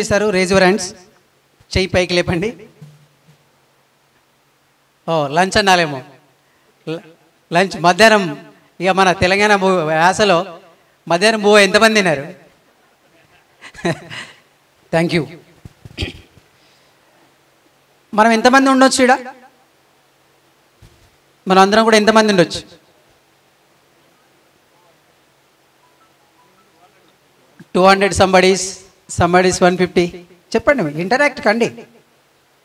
చేశారు? Raise your hands. చెయ్యి పైకి లేపండి. ఓ లంచ్ అన్నాలేమో. లంచ్ మధ్యాహ్నం ఇక మన తెలంగాణ యాసలో మధ్యాహ్నం బువ్వ ఎంతమంది తిన్నారు? Thank you. మనం ఎంతమంది ఉండొచ్చు ఇక్కడ? మనం అందరం కూడా ఎంతమంది ఉండొచ్చు? somebody's 150. చెప్పండి, ఇంటరాక్ట్ కండి,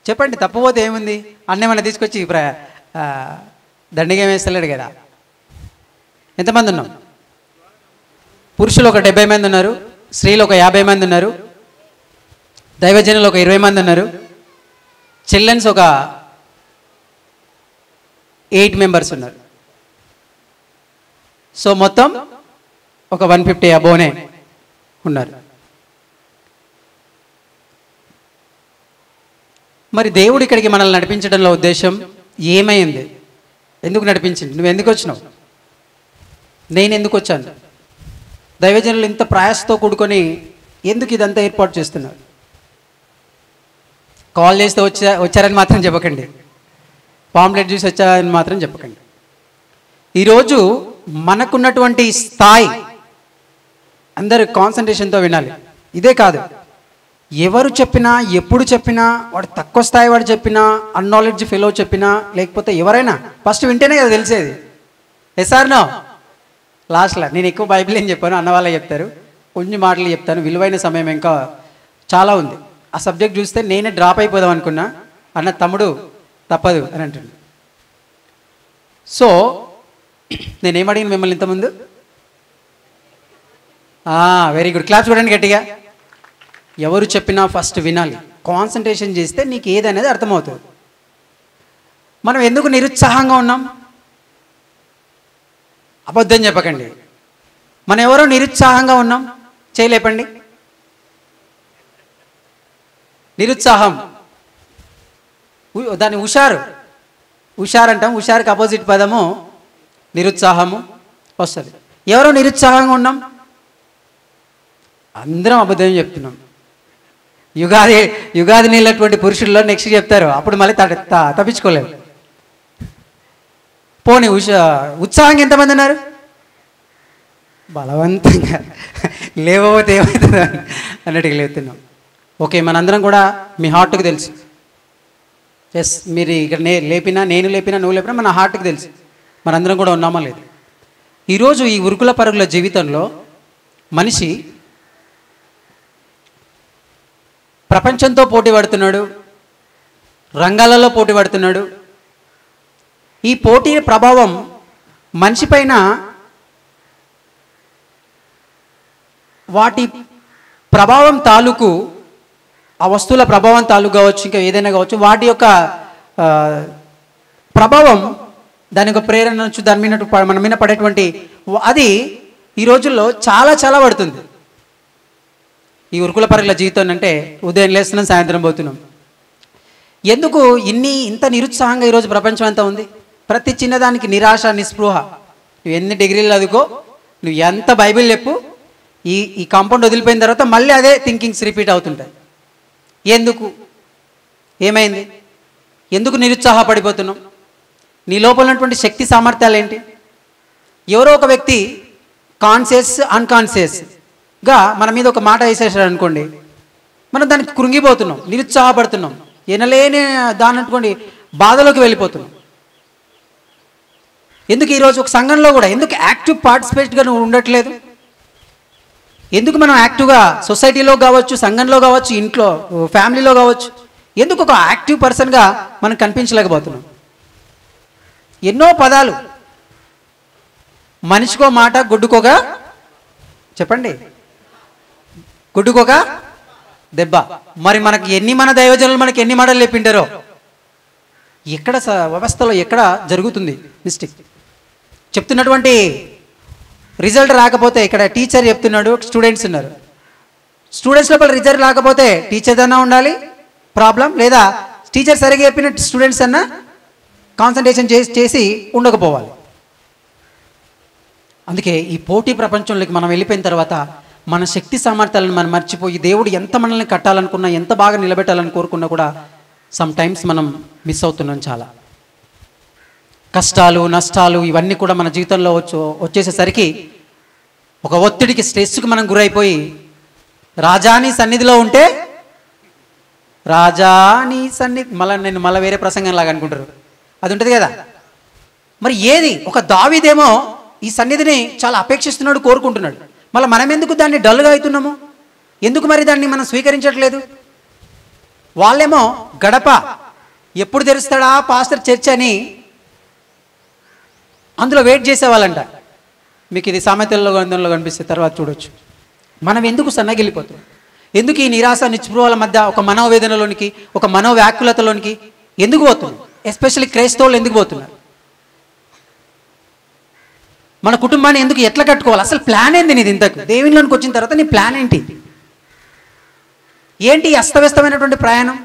చెప్పండి. తప్పపోతే ఏముంది? అన్నేమన్నా తీసుకొచ్చి దండిగా వేస్తలేడు కదా. ఎంతమంది ఉన్నాం? పురుషులు ఒక 70 మంది ఉన్నారు, స్త్రీలు ఒక 50 మంది ఉన్నారు, దైవజనులు ఒక 20 మంది ఉన్నారు, చిల్డ్రన్స్ ఒక 8 మెంబర్స్ ఉన్నారు. సో మొత్తం ఒక 150 అబోనే ఉన్నారు. మరి దేవుడు ఇక్కడికి మనల్ని నడిపించడంలో ఉద్దేశం ఏమైంది? ఎందుకు నడిపించింది? నువ్వు ఎందుకు వచ్చినావు? నేను ఎందుకు వచ్చాను? దైవజనులు ఇంత ప్రయాసతో కూడుకొని ఎందుకు ఇదంతా ఏర్పాటు చేస్తున్నారు? కాల్ చేస్తే వచ్చారని మాత్రం చెప్పకండి, పాంప్లెట్ చూసి వచ్చారని మాత్రం చెప్పకండి. ఈరోజు మనకున్నటువంటి స్థాయి అందరు కాన్సన్ట్రేషన్తో వినాలి. ఇదే కాదు, ఎవరు చెప్పినా ఎప్పుడు చెప్పినా, వాడు తక్కువ స్థాయి వాడు చెప్పినా, అన్నాలెడ్జ్ ఫెలో చెప్పినా, లేకపోతే ఎవరైనా ఫస్ట్ వింటేనే కదా తెలిసేది. ఎస్ఆర్నో లాస్ట్లో నేను ఎక్కువ బైబిల్ ఏం చెప్పాను, అన్న వాళ్ళే చెప్తారు, కొన్ని మాటలు చెప్తాను. విలువైన సమయం ఇంకా చాలా ఉంది. ఆ సబ్జెక్ట్ చూస్తే నేనే డ్రాప్ అయిపోదాం అనుకున్నా, అన్న తమ్ముడు తప్పదు అని అంటుంది. సో నేనేమడిగిన మిమ్మల్ని ఇంతకుముందు? వెరీ గుడ్, క్లాప్స్ చూడండి గట్టిగా. ఎవరు చెప్పినా ఫస్ట్ వినాలి, కాన్సన్ట్రేషన్ చేస్తే నీకు ఏదనేది అర్థమవుతుంది. మనం ఎందుకు నిరుత్సాహంగా ఉన్నాం? అబద్ధం చెప్పకండి. మనం ఎవరో నిరుత్సాహంగా ఉన్నాం? చేయలేపండి. నిరుత్సాహం, దాన్ని హుషారు అంటాం. హుషారుకి అపోజిట్ పదము నిరుత్సాహము వస్తుంది. ఎవరో నిరుత్సాహంగా ఉన్నాం? అందరం అబద్ధం చెప్తున్నాం. యుగాది నీళ్ళటువంటి పురుషుల్లో నెక్స్ట్ చెప్తారు, అప్పుడు మళ్ళీ తప్పించుకోలేరు. పోనీ ఉత్సాహంగా ఎంతమంది ఉన్నారు? బలవంతంగా లేకపోతే ఏమవుతుంది అన్నట్టుగా లేపుతున్నాం. ఓకే, మనందరం కూడా మీ హార్ట్కి తెలుసు. ఎస్, మీరు ఇక్కడ లేపినా, నేను లేపినా, నువ్వు లేపినా మన హార్ట్కి తెలుసు మనందరం కూడా ఉన్నామా లేదు. ఈరోజు ఈ ఉరుకుల పరుగుల జీవితంలో మనిషి ప్రపంచంతో పోటీ పడుతున్నాడు, రంగాలలో పోటీ పడుతున్నాడు. ఈ పోటీ ప్రభావం మనిషి పైన, వాటి ప్రభావం తాలూకు, ఆ వస్తువుల ప్రభావం తాలూకు కావచ్చు, ఇంకా ఏదైనా కావచ్చు, వాటి యొక్క ప్రభావం, దాని యొక్క ప్రేరణ నుంచి దాని మీద మన మీద పడేటువంటి అది ఈ రోజుల్లో చాలా చాలా పడుతుంది. ఈ ఉరుకుల పరుగుల జీవితం అంటే ఉదయం లేస్తున్నాం, సాయంత్రం పోతున్నాం. ఎందుకు ఇంత నిరుత్సాహంగా ఈరోజు ప్రపంచం అంతా ఉంది? ప్రతి చిన్నదానికి నిరాశ, నిస్పృహ. నువ్వు ఎన్ని డిగ్రీలు చదువుకో, నువ్వు ఎంత బైబిల్ చెప్పు, ఈ కాంపౌండ్ వదిలిపోయిన తర్వాత మళ్ళీ అదే థింకింగ్స్ రిపీట్ అవుతుంటాయి. ఎందుకు? ఏమైంది? ఎందుకు నిరుత్సాహపడిపోతున్నాం? నీ లోపల ఉన్నటువంటి శక్తి సామర్థ్యాలు ఏంటి? ఎవరో ఒక వ్యక్తి కాన్షియస్ అన్కాన్షియస్గా మన మీద ఒక మాట వేసేసాడు అనుకోండి, మనం దానికి కృంగిపోతున్నాం, నిరుత్సాహపడుతున్నాం, ఎనలేని దాని అనుకోండి బాధలోకి వెళ్ళిపోతున్నాం. ఎందుకు ఈరోజు ఒక సంఘంలో కూడా ఎందుకు యాక్టివ్ పార్టిసిపేట్గా నువ్వు ఉండట్లేదు? ఎందుకు మనం యాక్టివ్గా సొసైటీలో కావచ్చు, సంఘంలో కావచ్చు, ఇంట్లో ఫ్యామిలీలో కావచ్చు, ఎందుకు ఒక యాక్టివ్ పర్సన్గా మనం కనిపించలేకపోతున్నాం? ఎన్నో పదాలు, మనిషికో మాట, గుడ్డుకోగా చెప్పండి, గుడ్డుకోగా దెబ్బ. మరి మన దైవజనులు మనకి ఎన్ని మాటలు లేపిండారో, ఎక్కడ వ్యవస్థలో ఎక్కడ జరుగుతుంది మిస్టేక్? చెప్తున్నటువంటి రిజల్ట్ రాకపోతే, ఇక్కడ టీచర్ చెప్తున్నాడు, స్టూడెంట్స్ ఉన్నారు, స్టూడెంట్స్ లోపల రిజల్ట్ రాకపోతే టీచర్ అన్నా ఉండాలి ప్రాబ్లం, లేదా టీచర్ సరిగా చెప్పిన స్టూడెంట్స్ అన్నా కాన్సన్ట్రేషన్ చేసి ఉండకపోవాలి. అందుకే ఈ పోటీ ప్రపంచంలోకి మనం వెళ్ళిపోయిన తర్వాత మన శక్తి సామర్థ్యాలను మనం మర్చిపోయి దేవుడు ఎంత మనల్ని కట్టాలనుకున్నా, ఎంత బాగా నిలబెట్టాలని కోరుకున్నా కూడా సమ్ టైమ్స్ మనం మిస్ అవుతున్నాం. చాలా కష్టాలు, నష్టాలు ఇవన్నీ కూడా మన జీవితంలో వచ్చేసేసరికి ఒక ఒత్తిడికి, స్ట్రెస్కి మనం గురైపోయి రాజాని సన్నిధిలో ఉంటే రాజాని సన్నిధి మళ్ళీ వేరే ప్రసంగం లాగా అనుకుంటారు, అది ఉంటుంది కదా. మరి ఏది ఒక దావీదేమో ఈ సన్నిధిని చాలా అపేక్షిస్తున్నాడు, కోరుకుంటున్నాడు. మళ్ళీ మనం ఎందుకు దాన్ని డల్గా అవుతున్నాము? ఎందుకు మరి దాన్ని మనం స్వీకరించట్లేదు? వాళ్ళేమో గడప ఎప్పుడు తెరుస్తాడా పాస్టర్ చర్చ్ అని అందులో వెయిట్ చేసేవాళ్ళంట. మీకు ఇది సామెతల్లో గ్రంథంలో కనిపిస్తే తర్వాత చూడొచ్చు. మనం ఎందుకు సన్నగిల్లిపోతున్నాం? ఎందుకు ఈ నిరాశ నిస్పృహల మధ్య ఒక మనోవేదనలోనికి, ఒక మనోవ్యాకులతలోనికి ఎందుకు పోతున్నాం? ఎస్పెషల్లీ క్రైస్తవులు ఎందుకు పోతున్నారు? మన కుటుంబాన్ని ఎందుకు ఎట్లా కట్టుకోవాలి? అసలు ప్లాన్ ఏంది నీది? ఇంతకు దేవునిలోనికి వచ్చిన తర్వాత నీ ప్లాన్ ఏంటి? ఏంటి అస్తవ్యస్తమైనటువంటి ప్రయాణం?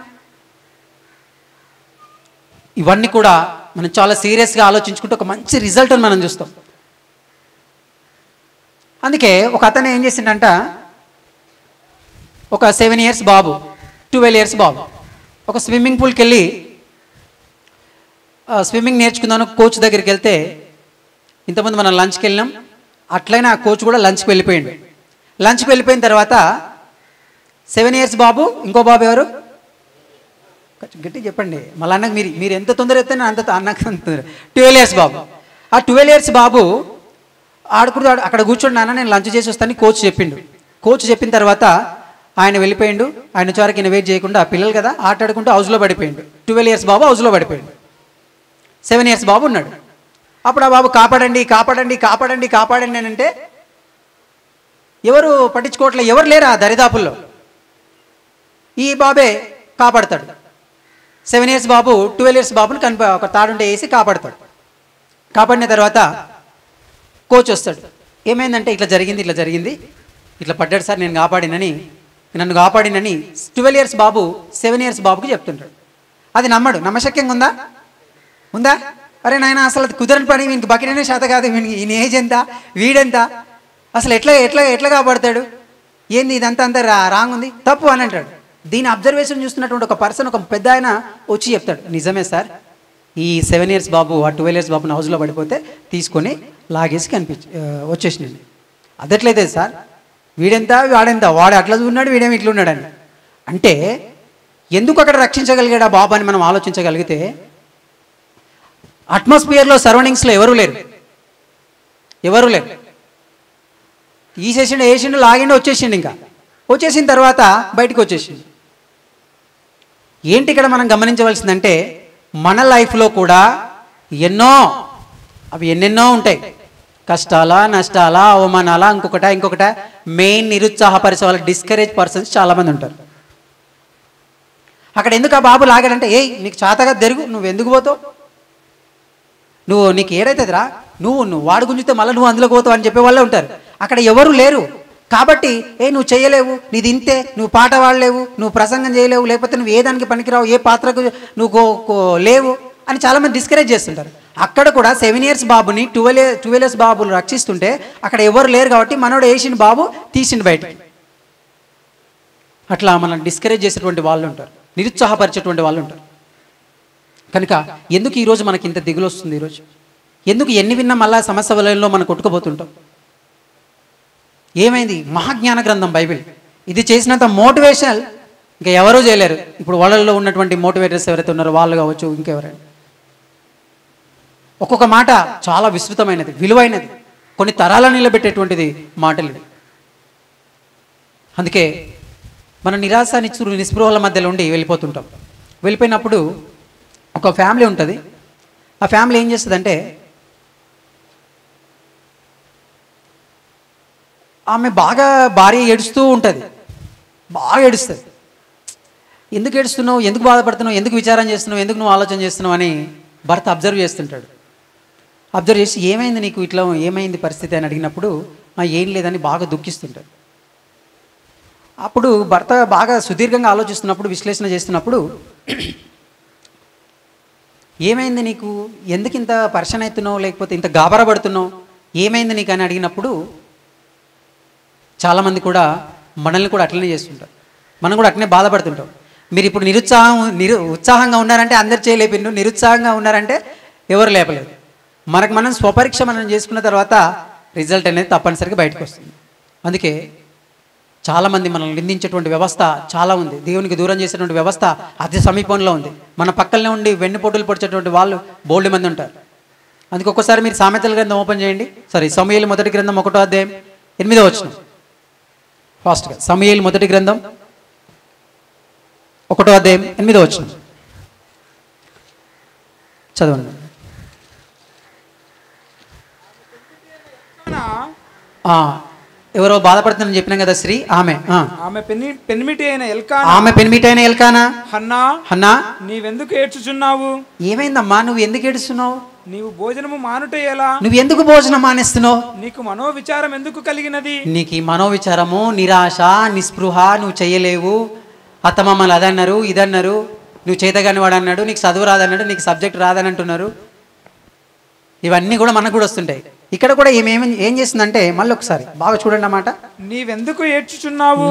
ఇవన్నీ కూడా మనం చాలా సీరియస్గా ఆలోచించుకుంటే ఒక మంచి రిజల్ట్ అని మనం చూస్తాం. అందుకే ఒక అతను ఏం చేసిండంట, ఒక 7 years బాబు, 12 years బాబు ఒక స్విమ్మింగ్ పూల్కి వెళ్ళి స్విమ్మింగ్ నేర్చుకుందాను కోచ్ దగ్గరికి వెళ్తే, ఇంతకుముందు మనం లంచ్కి వెళ్ళినాం, అట్లయినా ఆ కోచ్ కూడా లంచ్కి వెళ్ళిపోయిండు. లంచ్కి వెళ్ళిపోయిన తర్వాత 7 years బాబు, ఇంకో బాబు ఎవరు గట్టి చెప్పండి మళ్ళీ అన్నకు, మీరు ఎంత తొందర అయితే అంత అన్నకు 12 years బాబు. ఆ 12 years బాబు అక్కడ కూర్చోండి నాన్న, నేను లంచ్ చేసి వస్తాను కోచ్ చెప్పిండు. కోచ్ చెప్పిన తర్వాత ఆయన వెళ్ళిపోయిండు. ఆయన వచ్చేవరకు ఈయన వెయిట్ చేయకుండా, ఆ పిల్లలు కదా ఆట ఆడుకుంటూ హౌస్లో పడిపోయిండు. 12 years బాబు హౌస్లో పడిపోయిండు. 7 years బాబు ఉన్నాడు. అప్పుడు ఆ బాబు కాపాడండి కాపాడండి కాపాడండి కాపాడండి అని అంటే ఎవరు పట్టించుకోవట్లేదు, ఎవరు లేరా దరిదాపుల్లో. ఈ బాబే కాపాడతాడు. 7 years బాబు 12 years బాబుని ఒక తాడుంటే వేసి కాపాడతాడు. కాపాడిన తర్వాత కోచ్ వస్తాడు. ఏమైందంటే ఇట్లా జరిగింది ఇట్లా పడ్డాడు సార్, నన్ను కాపాడినని 12 years బాబు 7 years బాబుకి చెప్తుంటాడు. అది నమ్మడు. నమ్మశక్యంగా ఉందా? అరే నాయన అసలు అది కుదరని పని, వీనికి బకెట్ అనే శాత కాదు, ఈయన ఏజ్ ఎంత, వీడెంత, అసలు ఎట్లా కాపాడతాడు, ఏంది ఇదంతా అంతా రాంగ్ ఉంది, తప్పు అని అంటాడు. దీని అబ్జర్వేషన్ చూస్తున్నటువంటి ఒక పర్సన్, ఒక పెద్ద ఆయన వచ్చి చెప్తాడు, నిజమే సార్, ఈ 7 years బాబు ఆ 12 years బాబుని హౌస్లో పడిపోతే తీసుకొని లాగేసి వచ్చేసినాడు. అదట్లయితే సార్, వీడెంత వాడెంత, వాడు అట్లా ఉన్నాడు, వీడేమి ఇట్లా ఉన్నాడని అంటే ఎందుకు అక్కడ రక్షించగలిగాడు ఆ బాబు అని మనం ఆలోచించగలిగితే, అట్మాస్ఫియర్లో సరౌండింగ్స్లో ఎవరు లేరు. వేసిండు లాగిండు వచ్చేసిండు. ఇంకా వచ్చేసిన తర్వాత బయటకు వచ్చేసిండు. ఏంటి ఇక్కడ మనం గమనించవలసిందంటే, మన లైఫ్లో కూడా ఎన్నెన్నో ఉంటాయి. కష్టాల, నష్టాల, అవమానాల, ఇంకొకట మెయిన్ నిరుత్సాహపరిచే వాళ్ళు, డిస్కరేజ్ పర్సన్స్ చాలామంది ఉంటారు. అక్కడ ఎందుకు ఆ బాబు లాగాడంటే, నీకు చాతగా జరుగు, నువ్వు ఎందుకు పోతావు, నీకు ఏడైతుందిరా, నువ్వు వాడు గుంజితే మళ్ళీ నువ్వు అందులోకి పోతావు అని చెప్పే వాళ్ళే ఉంటారు. అక్కడ ఎవరు లేరు కాబట్టి నువ్వు చేయలేవు, నీది ఇంతే, నువ్వు పాట పాడలేవు, నువ్వు ప్రసంగం చేయలేవు, లేకపోతే నువ్వు ఏ దానికి పనికిరావు, ఏ పాత్రకు నువ్వు లేవు అని చాలామంది డిస్కరేజ్ చేస్తుంటారు. అక్కడ కూడా 7 years బాబుని 12 years బాబులు రక్షిస్తుంటే అక్కడ ఎవరు లేరు కాబట్టి మనోడు వేసిన బాబు తీసిండు బయటికి. అట్లా మనం డిస్కరేజ్ చేసేటువంటి వాళ్ళు ఉంటారు, నిరుత్సాహపరిచేటువంటి వాళ్ళు ఉంటారు. కనుక ఎందుకు ఈరోజు మనకి ఇంత దిగులు వస్తుంది? ఈరోజు ఎందుకు ఎన్ని విన్నా మళ్ళా సమస్య వలయంలో మనం కొట్టుకుపోతుంటాం? ఏమైంది? మహాజ్ఞాన గ్రంథం బైబిల్ ఇది చేసినంత మోటివేషనల్ ఇంకా ఎవరూ చేయలేరు. ఇప్పుడు వాళ్ళల్లో ఉన్నటువంటి మోటివేటర్స్ ఎవరైతే ఉన్నారో వాళ్ళు కావచ్చు, ఇంకెవరైనా. ఒక్కొక్క మాట చాలా విస్తృతమైనది, విలువైనది, కొన్ని తరాలను నిలబెట్టేటువంటిది మాటలు. అందుకే మన నిరాశ నిస్పృహల మధ్యలో ఉండి వెళ్ళిపోతుంటాం. వెళ్ళిపోయినప్పుడు ఒక ఫ్యామిలీ ఉంటుంది. ఆ ఫ్యామిలీ ఏం చేస్తుందంటే, ఆమె భార్య ఏడుస్తూ ఉంటుంది, బాగా ఏడుస్తుంది. ఎందుకు ఏడుస్తున్నావు, ఎందుకు బాధపడుతున్నావు, ఎందుకు విచారం చేస్తున్నావు, ఎందుకు నువ్వు ఆలోచన చేస్తున్నావు అని భర్త అబ్జర్వ్ చేస్తుంటాడు. అబ్జర్వ్ చేసి ఏమైంది నీకు, ఇట్లా ఏమైంది పరిస్థితి అని అడిగినప్పుడు ఏం లేదని బాగా దుఃఖిస్తుంటాడు. అప్పుడు భర్త బాగా సుదీర్ఘంగా ఆలోచిస్తున్నప్పుడు, విశ్లేషణ చేస్తున్నప్పుడు, ఏమైంది నీకు, ఎందుకు ఇంత పరిశన అవుతున్నావు, లేకపోతే ఇంత గాబరా పడుతున్నావు, ఏమైంది నీకు అని అడిగినప్పుడు చాలామంది కూడా మనల్ని కూడా అట్లనే చేస్తుంటారు, మనం కూడా అట్లనే బాధపడుతుంటాం. మీరు ఇప్పుడు ఉత్సాహంగా ఉన్నారంటే అందరు చేయలేపిండు, నిరుత్సాహంగా ఉన్నారంటే ఎవరు లేపలేదు. మనకు మనం స్వపరీక్ష మనం చేసుకున్న తర్వాత రిజల్ట్ అనేది తప్పనిసరిగా బయటకు వస్తుంది. అందుకే చాలామంది మనల్ని నిందించేటువంటి వ్యవస్థ చాలా ఉంది, దేవునికి దూరం చేసేటువంటి వ్యవస్థ అతి సమీపంలో ఉంది. మన పక్కనే ఉండి వెన్నుపోటులు పొడిచేటువంటి వాళ్ళు బోల్డ్ మంది ఉంటారు. అందుకే ఒక్కసారి మీరు సామెతల గ్రంథం ఓపెన్ చేయండి. సమూయేలు మొదటి గ్రంథం 1వ అధ్యాయం 8వ వచనం. ఫాస్ట్గా సమూయేలు మొదటి గ్రంథం 1వ అధ్యాయం 8వ వచనం చదవండి. ఎవరో బాధపడుతుందని చెప్పినాం కదా శ్రీ, ఆమె పెనిమిటి అయిన ఎల్కానా, హన్నా నీవెందుకు ఏడ్చుచున్నావు? ఏమైందమ్మా, నువ్వు ఎందుకు ఏడుస్తున్నావు? నీవు భోజనము మానుటేలా? నువ్వు ఎందుకు భోజనం మానేస్తున్నావు? నీకు మనోవిచారం ఎందుకు కలిగినది? నీకు ఈ మనోవిచారము, నిరాశ, నిస్పృహ, నువ్వు చెయ్యలేవు, అత్తమామలు అదన్నారు ఇదన్నారు, నువ్వు చేతగాని వాడు అన్నాడు, నీకు చదువు రాదన్నాడు, నీకు సబ్జెక్ట్ రాదని అంటున్నారు. ఇవన్నీ కూడా మనకు కూడా వస్తుంటాయి. ఇక్కడ కూడా ఏం చేస్తుందంటే మళ్ళీ ఒకసారి బాగా చూడండి అన్నమాట. నీవెందుకు ఏడ్చుచున్నావు?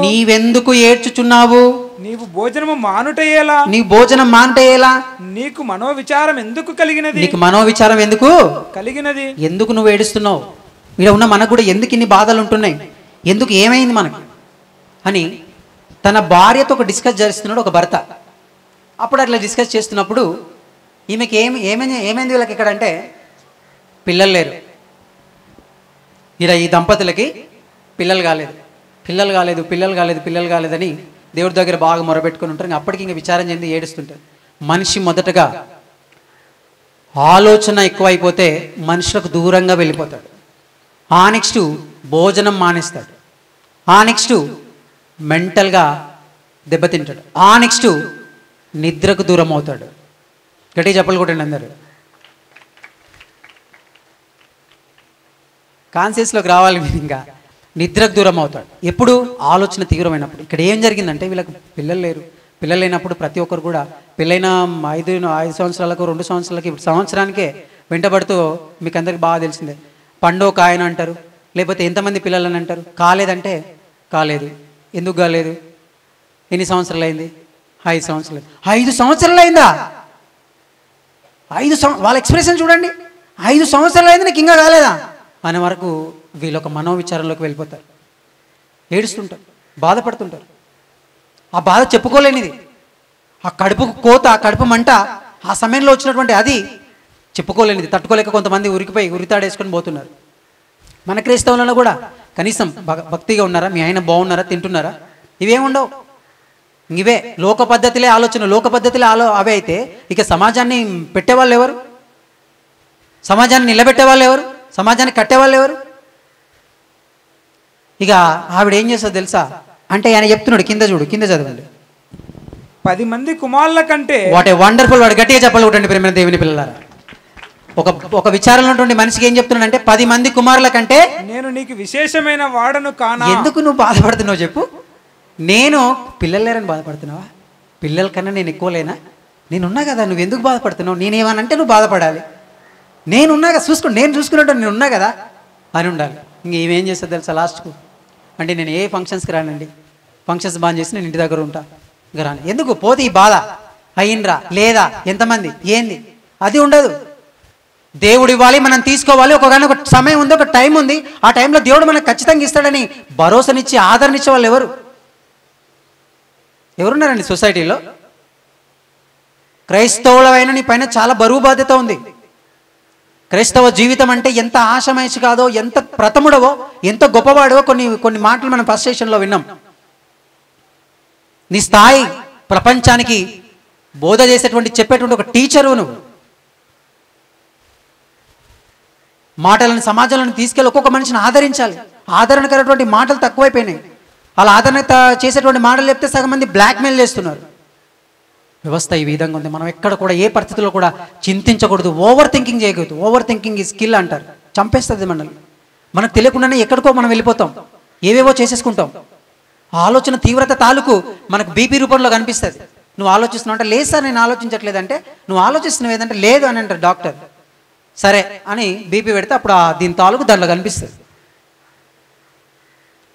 నీవు భోజనము మానుటేలా? నీవు భోజనం మానుటేలా? నీకు మనోవిచారం ఎందుకు కలిగినది? నీకు మనోవిచారం ఎందుకు కలిగినది? ఎందుకు నువ్వు ఏడుస్తున్నావు? ఇక్కడ ఉన్న మనకు కూడా ఎందుకు ఇన్ని బాధలు ఉంటున్నాయి, ఎందుకు ఏమైంది మనకు అని తన భార్యతో ఒక డిస్కస్ చేస్తున్నాడు ఒక భర్త. అప్పుడు అట్లా డిస్కస్ చేస్తున్నప్పుడు ఈమెకి ఏమైంది వీళ్ళకి ఇక్కడ అంటే పిల్లలు లేరు. ఈ దంపతులకి పిల్లలు కాలేదని దేవుడి దగ్గర బాగా మొరబెట్టుకుని ఉంటారు. అప్పటికి ఇంకా విచారం చెంది ఏడుస్తుంటారు. మనిషి మొదటగా ఆలోచన ఎక్కువైపోతే మనుషులకు దూరంగా వెళ్ళిపోతాడు. నెక్స్ట్ భోజనం మానేస్తాడు. నెక్స్ట్ మెంటల్గా దెబ్బతింటాడు. నెక్స్ట్ నిద్రకు దూరం అవుతాడు. గట్టి చెప్పలు కొట్టండి అందరు. కాన్షియస్లోకి రావాలి మీరు. ఇంకా నిద్రకు దూరం అవుతాడు ఎప్పుడు? ఆలోచన తీవ్రమైనప్పుడు. ఇక్కడ ఏం జరిగిందంటే వీళ్ళకి పిల్లలు లేరు. పిల్లలు లేనప్పుడు ప్రతి ఒక్కరు కూడా పెళ్ళైన 5 సంవత్సరాలకు 2 సంవత్సరాలకి సంవత్సరానికే వెంటబడుతూ మీకు అందరికి బాగా తెలిసిందే పండో కాయన అంటారు, లేకపోతే ఎంతమంది పిల్లలని అంటారు. కాలేదంటే కాలేదు. ఎందుకు కాలేదు? ఎన్ని సంవత్సరాలు అయింది? 5 సంవత్సరాలు. 5 సంవత్సరాలు అయిందా? వాళ్ళ ఎక్స్ప్రెషన్ చూడండి. 5 సంవత్సరాలు అయింది నీకు ఇంకా కాలేదా అనే వరకు వీళ్ళొక మనోవిచారంలోకి వెళ్ళిపోతారు. ఏడుస్తుంటారు, బాధపడుతుంటారు. ఆ బాధ చెప్పుకోలేనిది, ఆ కడుపు కోత, ఆ కడుపు మంట, ఆ సమయంలో వచ్చినటువంటి అది చెప్పుకోలేనిది. తట్టుకోలేక కొంతమంది ఉరితాడేసుకొని పోతున్నారు. మన క్రైస్తవులలో కూడా కనీసం భక్తిగా ఉన్నారా? మీ ఆయన బాగున్నారా? తింటున్నారా? ఇవేముండవు. ఇవే లోక పద్ధతిలే ఆలోచన, లోక పద్ధతిలే అవే అయితే ఇక సమాజాన్ని పెట్టేవాళ్ళు ఎవరు? సమాజాన్ని నిలబెట్టేవాళ్ళు ఎవరు? సమాజాన్ని కట్టేవాళ్ళు ఎవరు? ఇక ఆవిడ ఏం చేస్తుంది తెలుసా? అంటే ఆయన చెప్తున్నాడు, కింద చూడు, కింద చదవండి. 10 మంది కుమారుల కంటే. What a wonderful. వాడు గట్టిగా చెప్పాలి కొట్టండి ప్రేమ దేవుని పిల్లలారా. ఒక విచారంలో ఉన్నటువంటి మనిషికి ఏం చెప్తున్నాడు అంటే 10 మంది కుమారుల కంటే నేను నీకు విశేషమైన వాడను కానా? ఎందుకు నువ్వు బాధపడుతున్నావు చెప్పు? నేను పిల్లలు లేరని బాధపడుతున్నావా? పిల్లల కన్నా నేను ఎక్కువ లేనా? నేనున్నా కదా, నువ్వు ఎందుకు బాధపడుతున్నావు? నేనేమనంటే నువ్వు బాధపడాలి. నేనున్నాగా, నేను చూసుకున్నట్టు నేనున్నా కదా అని ఉండాలి. ఇంక ఏమేం చేస్తుంది తెలుసా లాస్ట్కు? అంటే నేను ఏ ఫంక్షన్స్కి రానండి, ఫంక్షన్స్ బాగా చేసి నేను ఇంటి దగ్గర ఉంటా, ఇంకా రాను. ఎందుకు? పోతే ఈ బాధ అయ్యిండ్రా లేదా, ఎంతమంది, ఏంది, అది ఉండదు. దేవుడు ఇవ్వాలి, మనం తీసుకోవాలి. ఒక సమయం ఉంది, ఒక టైం ఉంది. ఆ టైంలో దేవుడు మనకు ఖచ్చితంగా ఇస్తాడని భరోసానిచ్చి ఆదరణిచ్చే వాళ్ళు ఎవరున్నారండి సొసైటీలో? క్రైస్తవులైన నీ పైన చాలా బరువు బాధ్యత ఉంది. క్రైస్తవ జీవితం అంటే ఎంత ఆశమయసి కాదో, ఎంత ప్రథముడవో, ఎంత గొప్పవాడవో కొన్ని మాటలు మనం ఫస్ట్ సెషన్లో విన్నాం. నీ స్థాయి ప్రపంచానికి బోధ చేసేటువంటి, చెప్పేటువంటి ఒక టీచరు నువ్వు. మాటలను సమాజంలో తీసుకెళ్ళి ఒక్కొక్క మనిషిని ఆదరించాలి. ఆదరణకరటువంటి మాటలు తక్కువైపోయినాయి. అలా ఆదరణ చేసేటువంటి మాటలు చెప్తే సగం మంది బ్లాక్మెయిల్ చేస్తున్నారు. వ్యవస్థ ఈ విధంగా ఉంది. మనం ఎక్కడ కూడా ఏ పరిస్థితుల్లో కూడా చింతించకూడదు, ఓవర్ థింకింగ్ చేయకూడదు. ఓవర్ థింకింగ్ ఈ స్కిల్ అంటారు, చంపేస్తుంది మనల్ని. మనకు తెలియకుండానే ఎక్కడికో మనం వెళ్ళిపోతాం, ఏవేవో చేసేసుకుంటాం. ఆ ఆలోచన తీవ్రత తాలూకు మనకు బీపీ రూపంలో కనిపిస్తుంది. నువ్వు ఆలోచిస్తున్నావు అంటే, లేదు సార్ నేను ఆలోచించట్లేదంటే, నువ్వు ఆలోచిస్తున్నావు ఏదంటే, లేదు అని అంటారు డాక్టర్. సరే అని బీపీ పెడితే అప్పుడు దీని తాలూకు దాంట్లో కనిపిస్తుంది.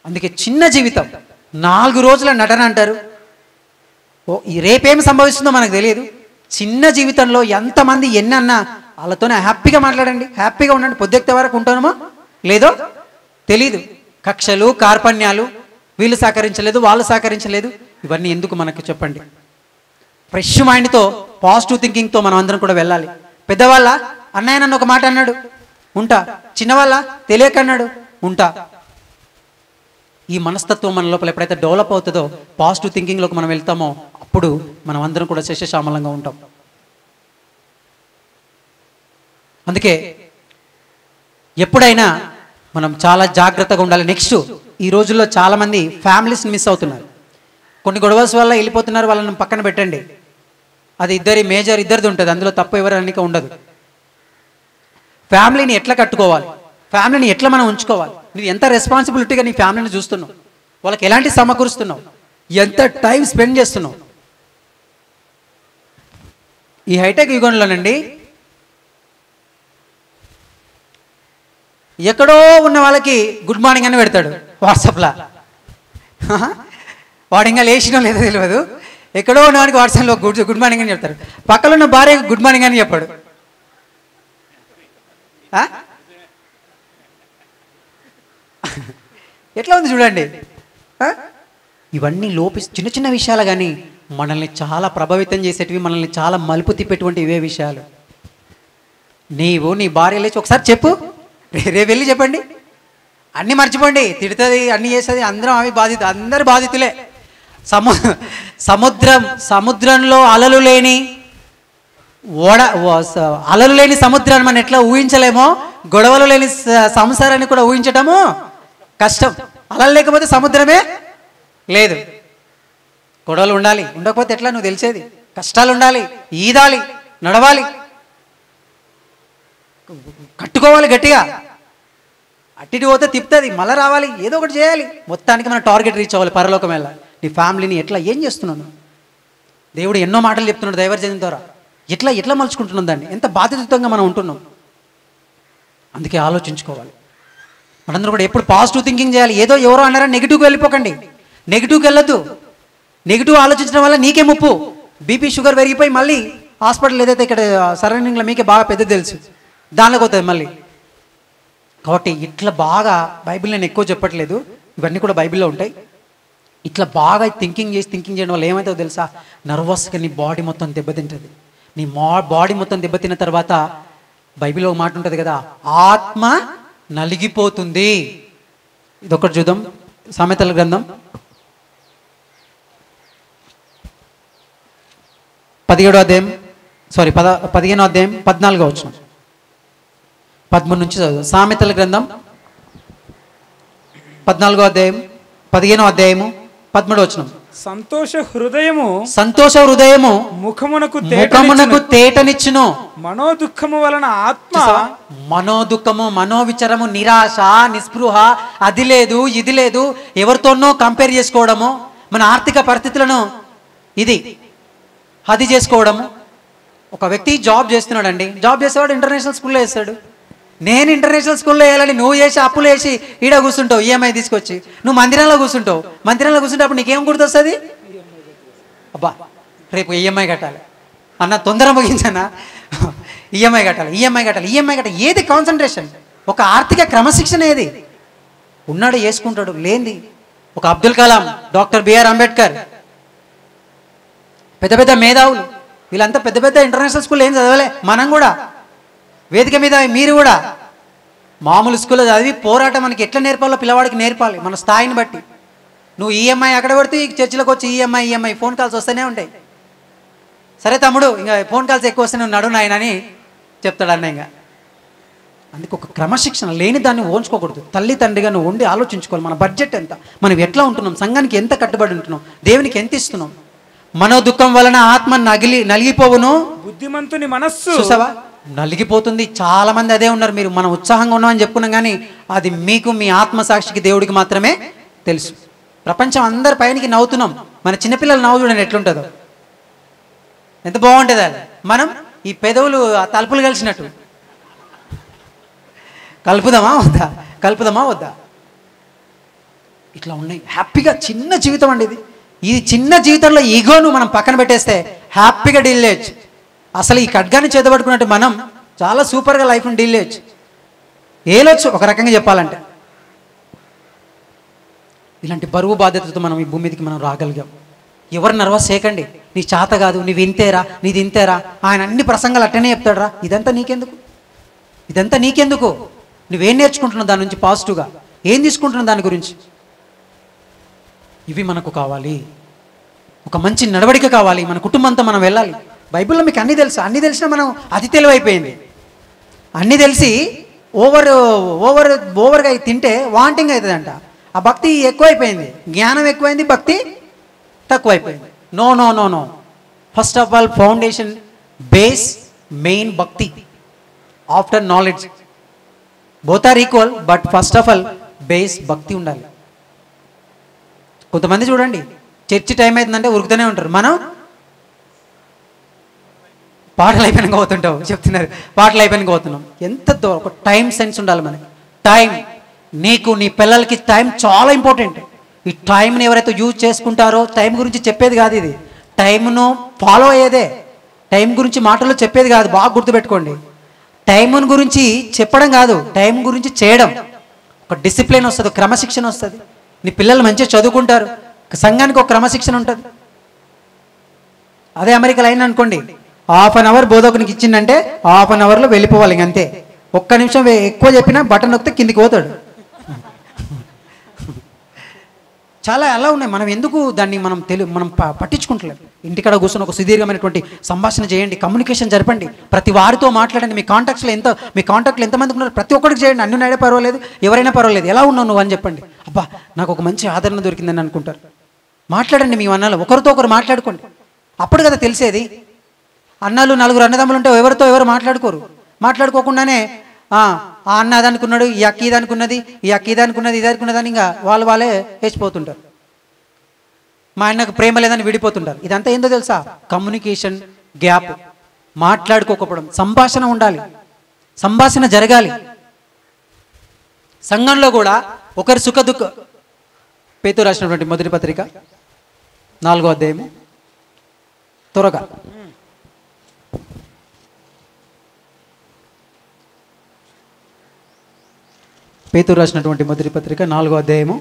అందుకే చిన్న జీవితం, 4 రోజుల నటన అంటారు. ఈ రేపేం సంభవిస్తుందో మనకు తెలియదు. చిన్న జీవితంలో ఎంతమంది ఎన్నన్నా వాళ్ళతోనే హ్యాపీగా మాట్లాడండి, హ్యాపీగా ఉండండి. పొద్దెక్తే వరకు ఉంటామో లేదో తెలీదు. కక్షలు, కార్పణ్యాలు, వీళ్ళు సహకరించలేదు, వాళ్ళు సహకరించలేదు, ఇవన్నీ ఎందుకు మనకు చెప్పండి. ఫ్రెష్ మైండ్తో, పాజిటివ్ థింకింగ్తో మనం అందరం కూడా వెళ్ళాలి. పెద్దవాళ్ళ అన్నయ్య నన్ను ఒక మాట అన్నాడు, ఉంటా. చిన్నవాళ్ళ తెలియక అన్నాడు, ఉంటా. ఈ మనస్తత్వం మన లోపల ఎప్పుడైతే డెవలప్ అవుతుందో, పాజిటివ్ థింకింగ్లోకి మనం వెళ్తామో, అప్పుడు మనం అందరం కూడా శస్యశ్యామలంగా ఉంటాం. అందుకే ఎప్పుడైనా మనం చాలా జాగ్రత్తగా ఉండాలి. నెక్స్ట్, ఈ రోజుల్లో చాలామంది ఫ్యామిలీస్ని మిస్ అవుతున్నారు. కొన్ని గొడవల వల్ల వెళ్ళిపోతున్నారు, వాళ్ళని పక్కన పెట్టండి. అది ఇద్దరిది ఉంటుంది, అందులో తప్పు ఎవరనిక ఉండదు. ఫ్యామిలీని ఎట్లా కట్టుకోవాలి, ఫ్యామిలీని ఎట్లా మనం ఉంచుకోవాలి, నువ్వు ఎంత రెస్పాన్సిబిలిటీగా నీ ఫ్యామిలీని చూస్తున్నావు, వాళ్ళకి ఎలాంటి సమకూరుస్తున్నావు, ఎంత టైం స్పెండ్ చేస్తున్నావు. ఈ హైటెక్ యుగంలోనండి ఎక్కడో ఉన్న వాళ్ళకి గుడ్ మార్నింగ్ అని పెడతాడు వాట్సాప్లో. వాడు ఇంకా లేచినో లేదో తెలియదు, ఎక్కడో ఉన్నవాడికి వాట్సాప్లో గుడ్ మార్నింగ్ అని చెప్తారు. పక్కన ఉన్న భార్య గుడ్ మార్నింగ్ అని చెప్పాడు. ఎట్లా ఉంది చూడండి. ఇవన్నీ చిన్న చిన్న విషయాలు కానీ మనల్ని చాలా ప్రభావితం చేసేటివి, మనల్ని చాలా మలుపు తిప్పేటువంటి ఇవే విషయాలు. నీవు నీ భార్య లేచి ఒకసారి చెప్పు, రేపు వెళ్ళి చెప్పండి. అన్నీ మర్చిపోండి, తిడుతుంది, అన్నీ చేస్తుంది, అందరం అందరు బాధితులే. సముద్రంలో అలలు లేని సముద్రాన్ని మనం ఎట్లా ఊహించలేమో, గొడవలు లేని సంసారాన్ని కూడా ఊహించటము కష్టం. అలలు లేకపోతే సముద్రమే లేదు. గొడవలు ఉండాలి, ఉండకపోతే ఎట్లా నువ్వు తెలిసేది. కష్టాలు ఉండాలి, ఈదాలి, నడవాలి, కట్టుకోవాలి గట్టిగా. అట్టిటి పోతే తిప్పుతుంది, మళ్ళీ రావాలి, ఏదో ఒకటి చేయాలి. మొత్తానికి మన టార్గెట్ రీచ్ అవ్వాలి, పరలోకం వెళ్ళాలి. నీ ఫ్యామిలీని ఎట్లా ఏం చేస్తున్నాను, దేవుడు ఎన్నో మాటలు చెప్తున్నాడు దైవజనం ద్వారా. ఎట్లా మలుచుకుంటున్నాం దాన్ని, ఎంత బాధ్యతయుతంగా మనం ఉంటున్నాం. అందుకే ఆలోచించుకోవాలి. మనందరూ కూడా ఎప్పుడు పాజిటివ్ థింకింగ్ చేయాలి. ఏదో ఎవరో అన్నారని నెగిటివ్కి వెళ్ళిపోకండి, నెగిటివ్కి వెళ్ళొద్దు. నెగిటివ్ ఆలోచించడం వల్ల నీకే ముప్పు. బీపీ షుగర్ పెరిగిపోయి మళ్ళీ హాస్పిటల్ ఏదైతే ఇక్కడ సరౌండింగ్లో మీకే బాగా పెద్దది తెలుసు, దానిలోకి పోతుంది మళ్ళీ. కాబట్టి ఇట్లా బాగా, బైబిల్ నేను ఎక్కువ చెప్పట్లేదు, ఇవన్నీ కూడా బైబిల్లో ఉంటాయి. ఇట్లా బాగా థింకింగ్ చేయడం వల్ల ఏమవుతుందో తెలుసా, నర్వస్గా నీ బాడీ మొత్తం దెబ్బతింటుంది. నీ బాడీ మొత్తం దెబ్బతిన్న తర్వాత బైబిల్లో ఒక మాట ఉంటుంది కదా, ఆత్మ నలిగిపోతుంది. ఇదొకటి చూద్దాం. సామెతల గ్రంథం 15వ అధ్యాయం 14వ వచనం, 13 నుంచి చదువు. సామెతల గ్రంథం 14వ అధ్యాయం 15వ అధ్యాయము 13వ వచనం. సంతోష హృదయము ముఖమునకు తేటనిచ్చును, మనోదుఃఖము వలన ఆత్మ. మనోదుఃఖము, మనోవిచారము, నిరాశ, నిస్పృహ, అది లేదు ఇది లేదు, ఎవరితోనో కంపేర్ చేసుకోవడము, మన ఆర్థిక పరిస్థితులను అది చేసుకోవడము. ఒక వ్యక్తి జాబ్ చేస్తున్నాడండి, జాబ్ చేసేవాడు ఇంటర్నేషనల్ స్కూల్లో వేస్తాడు. నేను ఇంటర్నేషనల్ స్కూల్లో వేయాలని నువ్వు చేసి అప్పులు వేసి ఈడ కూర్చుంటావు, ఈఎంఐ తీసుకొచ్చి. నువ్వు మందిరంలో కూర్చుంటే అప్పుడు నీకేం గుర్తొస్తుంది? అబ్బా రేపు ఈఎంఐ కట్టాలి అన్న, తొందర ముగించనా, ఈఎంఐ కట్టాలి. ఏది కాన్సన్ట్రేషన్? ఒక ఆర్థిక క్రమశిక్షణ ఏది? ఉన్నాడు వేసుకుంటాడు, లేనిది. ఒక అబ్దుల్ కలాం, డాక్టర్ బిఆర్ అంబేద్కర్, పెద్ద మేధావులు, వీళ్ళంతా పెద్ద ఇంటర్నేషనల్ స్కూల్ ఏం చదవలే. మనం కూడా వేదిక మీద మీరు కూడా మామూలు స్కూల్లో చదివి పోరాటం మనకి ఎట్లా నేర్పాలో పిల్లవాడికి నేర్పాలి, మన స్థాయిని బట్టి. నువ్వు ఈఎంఐ అక్కడ పడితే ఈ చర్చిలోకి వచ్చి ఈఎంఐ ఫోన్ కాల్స్ వస్తూనే ఉంటాయి. సరే తమ్ముడు, ఇంకా ఫోన్ కాల్స్ ఎక్కువ వస్తే నువ్వు నడు నాయన అని చెప్తాడు అన్న. ఇంకా అందుకు ఒక క్రమశిక్షణ లేని దాన్ని ఓంచుకోకూడదు. తల్లి తండ్రిగా నువ్వు ఉండి ఆలోచించుకోవాలి, మన బడ్జెట్ ఎంత, మనం ఎట్లా ఉంటున్నాం, సంఘానికి ఎంత కట్టుబడి ఉంటున్నాం, దేవునికి ఎంత ఇస్తున్నాం. మనోదుఃఖం వలన ఆత్మ నలిగిపోవును, బుద్ధిమంతుని మనస్సు. చూసావా, నలిగిపోతుంది. చాలా మంది అదే ఉన్నారు. మనం ఉత్సాహంగా ఉన్నామని చెప్పుకున్నాం, కానీ అది మీకు, మీ ఆత్మసాక్షికి, దేవుడికి మాత్రమే తెలుసు. ప్రపంచం అందరి పైనకి నవ్వుతున్నాం, మన చిన్నపిల్లలు నవ్వు చూడండి ఎట్లుంటుందో, ఎంత బాగుంటుంది అది. మనం ఈ పెదవులు తలుపులు కలిసినట్టు కలుపుదామా వద్దా? ఇట్లా ఉన్నాయి. హ్యాపీగా చిన్న జీవితం అండి ఇది. ఈ చిన్న జీవితంలో ఈగోను మనం పక్కన పెట్టేస్తే హ్యాపీగా డీల్ చేయొచ్చు. అసలు ఈ ఖడ్గాన్ని చేతబట్టుకున్నట్టు మనం చాలా సూపర్గా లైఫ్ని డీల్ చేయొచ్చు, ఏలొచ్చు ఒక రకంగా చెప్పాలంటే. ఇలాంటి బరువు బాధ్యతతో మనం ఈ భూమి మీదకి మనం రాగలిగాం. ఎవరు నర్వస్ చేయకండి. నీ చేత కాదు, నీవు ఇంతేరా, నీది ఇంతేరా, ఆయన అన్ని ప్రసంగాలు అట్టనే చెప్తాడు రా, ఇదంతా నీకెందుకు, ఇదంతా నీకెందుకు, నువ్వేం నేర్చుకుంటున్నావు దాని నుంచి పాజిటివ్గా, ఏం తీసుకుంటున్నావు దాని గురించి. ఇవి మనకు కావాలి. ఒక మంచి నడవడిక కావాలి. మన కుటుంబంతో మనం వెళ్ళాలి. బైబిల్లో మీకు అన్నీ తెలుసు. అన్నీ తెలిసినా మనం అతి తెలివైపోయింది. అన్నీ తెలిసి ఓవర్గా తింటే వాంటింగ్ అవుతుందంట. ఆ భక్తి ఎక్కువైపోయింది, జ్ఞానం ఎక్కువైంది, భక్తి తక్కువైపోయింది. No no no no. First of all foundation, base, main bhakti, after knowledge. Both are equal, but first of all base bhakti ఉండాలి. కొంతమంది చూడండి, చర్చి టైం అవుతుందంటే ఉరుకుతూనే ఉంటారు. మనం పాటలు అయిపోయినాక పోతుంటాం, చెప్తున్నారు పాటలు అయిపోయినాక పోతున్నాం. ఎంత ఒక టైం సెన్స్ ఉండాలి మనకి. టైం, నీకు నీ పిల్లలకి టైం చాలా ఇంపార్టెంట్. ఈ టైంని ఎవరైతే యూజ్ చేసుకుంటారో, టైం గురించి చెప్పేది కాదు ఇది, టైంను ఫాలో అయ్యేదే. టైం గురించి మాటల్లో చెప్పేది కాదు, బాగా గుర్తుపెట్టుకోండి. టైం గురించి చెప్పడం కాదు, టైం గురించి చేయడం. ఒక డిసిప్లిన్ వస్తుంది, క్రమశిక్షణ వస్తుంది. నీ పిల్లలు మంచిగా చదువుకుంటారు, సంఘానికి ఒక క్రమశిక్షణ ఉంటుంది. అదే అమెరికాలో అయినా అనుకోండి, హాఫ్ అన్ అవర్ బోధకునికి ఇచ్చిందంటే హాఫ్ అన్ అవర్లో వెళ్ళిపోవాలి. ఇంకంతే. ఒక్క నిమిషం ఎక్కువ చెప్పినా బటన్ నొక్కితే కిందికి పోతాడు. చాలా అలా ఉన్నాయి. మనం ఎందుకు దాన్ని మనం పట్టించుకుంటలేదు. ఇంటికాడ కూర్చొని ఒక సుదీర్ఘమైనటువంటి సంభాషణ చేయండి, కమ్యూనికేషన్ జరపండి, ప్రతి వారితో మాట్లాడండి. మీ కాంటాక్ట్లో ఎంతమందికి ఉన్నారు ప్రతి ఒక్కరికి చేయండి. అన్ని నాడే పర్వాలేదు, ఎవరైనా పర్వాలేదు, ఎలా ఉన్నావు నువ్వు అని చెప్పండి. అబ్బా నాకు ఒక మంచి ఆదరణ దొరికిందని అనుకుంటారు. మాట్లాడండి మీ అన్నాలు, ఒకరితో ఒకరు మాట్లాడుకోండి. అప్పుడు కదా తెలిసేది. అన్నాలు నలుగురు అన్నదమ్ములు ఉంటే ఎవరితో ఎవరు మాట్లాడుకోకుండానే ఆ అన్న అది అనుకున్నాడు, ఈ అక్క ఇది అనుకున్నది, ఈ అక్క ఇది అనుకున్నది, ఇది అనుకున్నది అని ఇంకా వాళ్ళే వేసిపోతుంటారు. మా అన్నకు ప్రేమ లేదని విడిపోతుంటారు. ఇదంతా ఏందో తెలుసా? Communication gap. మాట్లాడుకోకపోవడం. సంభాషణ ఉండాలి, సంభాషణ జరగాలి. సంఘంలో కూడా ఒకరి సుఖ దుఃఖ. పేతురు రాసినటువంటి మొదటి పత్రిక 4వ అధ్యాయము త్వరగా. పేతురు రాసినటువంటి మొదటి పత్రిక 4వ అధ్యాయము